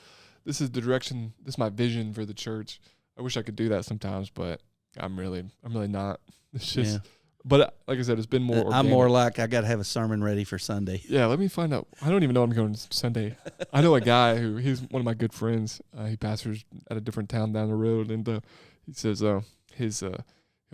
direction. This is my vision for the church. I wish I could do that sometimes, but I'm really not. It's just, but like I said, it's been more organic. I'm more like, I got to have a sermon ready for Sunday. Yeah, let me find out. I don't even know I'm going Sunday. I know a guy he's one of my good friends. He pastors at a different town down the road, and he says he'll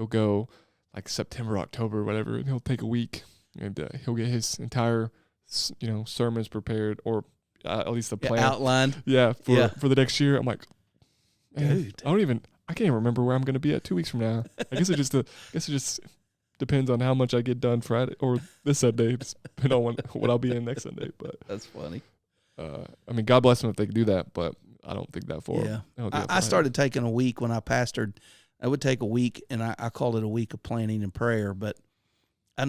go like September, October, whatever, and he'll take a week, and he'll get his entire sermons prepared, or at least the plan outlined. For the next year. I'm like, man, dude, I can't even remember where I'm going to be at 2 weeks from now. I guess it just depends on how much I get done Friday or this Sunday, depending on what I'll be in next Sunday. But that's funny. I mean, God bless them if they can do that, but I don't think that far. Yeah, I started taking a week when I pastored. I would take a week, and I called it a week of planning and prayer. But I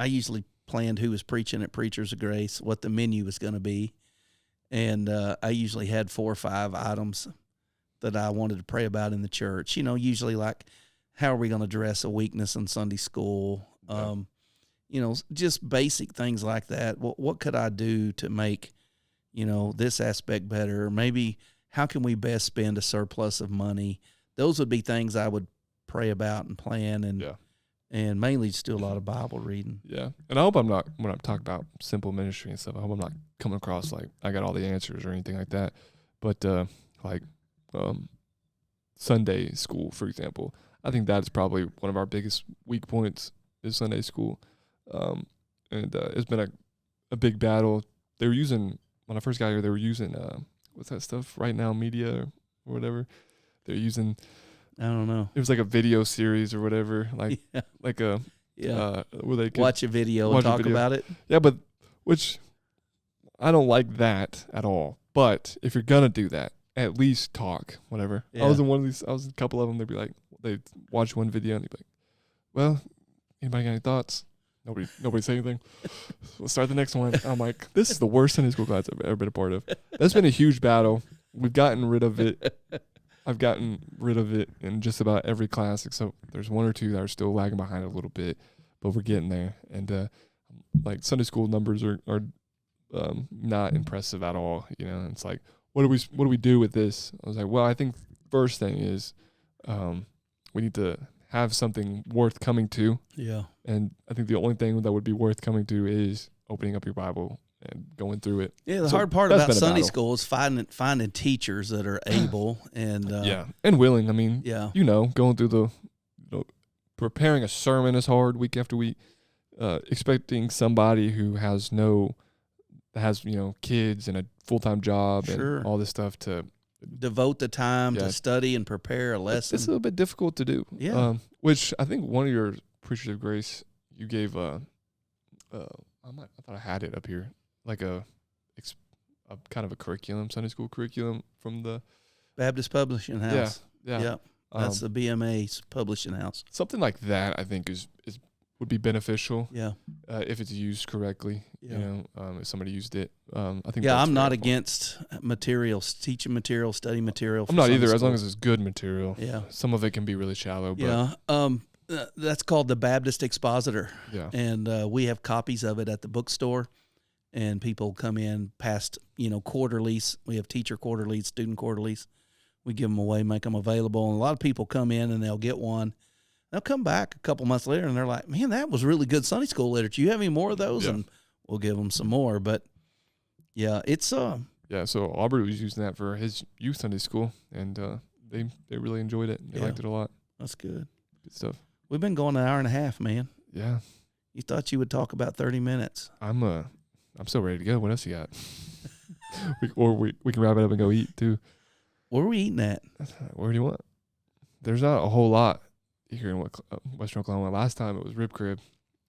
usually planned who was preaching at Preachers of Grace, what the menu was going to be, and I usually had 4 or 5 items that I wanted to pray about in the church. Usually like, how are we going to address a weakness in Sunday school? Just basic things like that. What could I do to make, this aspect better? Maybe how can we best spend a surplus of money? Those would be things I would pray about and plan, and mainly just do a lot of Bible reading. Yeah. And I hope I'm not, when I'm talking about simple ministry and stuff, I hope I'm not coming across like I got all the answers or anything like that. But Sunday school, for example, I think that is probably one of our biggest weak points is Sunday school. It's been a big battle. They were using, when I first got here, they were using, what's that stuff, Right Now Media or whatever. They're using, I don't know. It was like a video series or whatever, where they could watch a video and talk about it. Yeah, but which I don't like that at all. But if you're gonna do that, at least talk, whatever. Yeah. I was in a couple of them. They'd be like, they'd watch one video and they'd be like, well, anybody got any thoughts? Nobody say anything. We'll start the next one. I'm like, this is the worst Sunday school class I've ever been a part of. That's been a huge battle. We've gotten rid of it. I've gotten rid of it in just about every class, except there's one or two that are still lagging behind a little bit, but we're getting there. And like Sunday school numbers are not impressive at all. You know, it's like, what do we do with this? I was like, well, I think first thing is we need to have something worth coming to. Yeah. And I think the only thing that would be worth coming to is opening up your Bible and going through it. Yeah, the hard part about Sunday school is finding teachers that are able and and willing. I mean, going through preparing a sermon is hard week after week. Expecting somebody who has kids and a full-time job and all this stuff to devote the time to study and prepare a lesson. It's a little bit difficult to do. Yeah. Which I think one of your preachers of grace you gave I thought I had it up here, like a kind of a curriculum, Sunday school curriculum from the Baptist Publishing House. Yeah. Yep. That's the BMA's publishing house. Something like that I think would be beneficial. Yeah. If it's used correctly. Yeah. You know, if somebody used it. I think I'm not against materials, teaching material, study material. I'm not either, as long as it's good material. Yeah. Some of it can be really shallow. But that's called the Baptist Expositor. Yeah. And we have copies of it at the bookstore. And people come in past, quarterlies. We have teacher quarterlies, student quarterlies. We give them away, make them available. And a lot of people come in and they'll get one. They'll come back a couple months later and they're like, man, that was really good Sunday school literature. You have any more of those? Yeah. And we'll give them some more. But, yeah, it's Yeah, so Aubrey was using that for his youth Sunday school, and they really enjoyed it. They liked it a lot. That's good. Good stuff. We've been going an hour and a half, man. Yeah. You thought you would talk about 30 minutes. I'm so ready to go. What else you got? we can wrap it up and go eat, too. Where are we eating at? Where do you want? There's not a whole lot here in Western Oklahoma. Last time it was Rib Crib,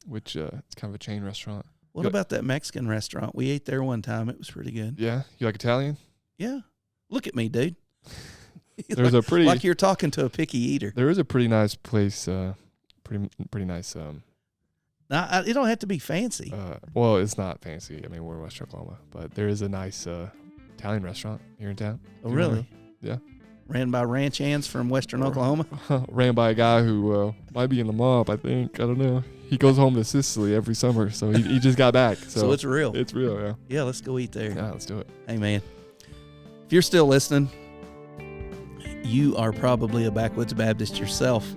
which it's kind of a chain restaurant. What about that Mexican restaurant? We ate there one time. It was pretty good. Yeah? You like Italian? Yeah. Look at me, dude. There's like you're talking to a picky eater. There is a pretty nice place, pretty nice. Now, it don't have to be fancy. Well, it's not fancy. I mean, we're in Western Oklahoma, but there is a nice Italian restaurant here in town. Oh, really? Yeah. Ran by ranch hands from Western Oklahoma? Ran by a guy who might be in the mob, I think. I don't know. He goes home to Sicily every summer, so he just got back. So it's real. It's real, yeah. Yeah, let's go eat there. Yeah, let's do it. Hey, man, if you're still listening, you are probably a Backwoods Baptist yourself.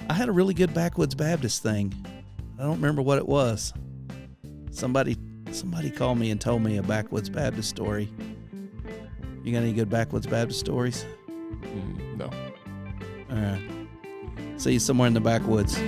I had a really good Backwoods Baptist thing. I don't remember what it was. Somebody called me and told me a Backwoods Baptist story. You got any good Backwoods Baptist stories? No. All right. See you somewhere in the backwoods.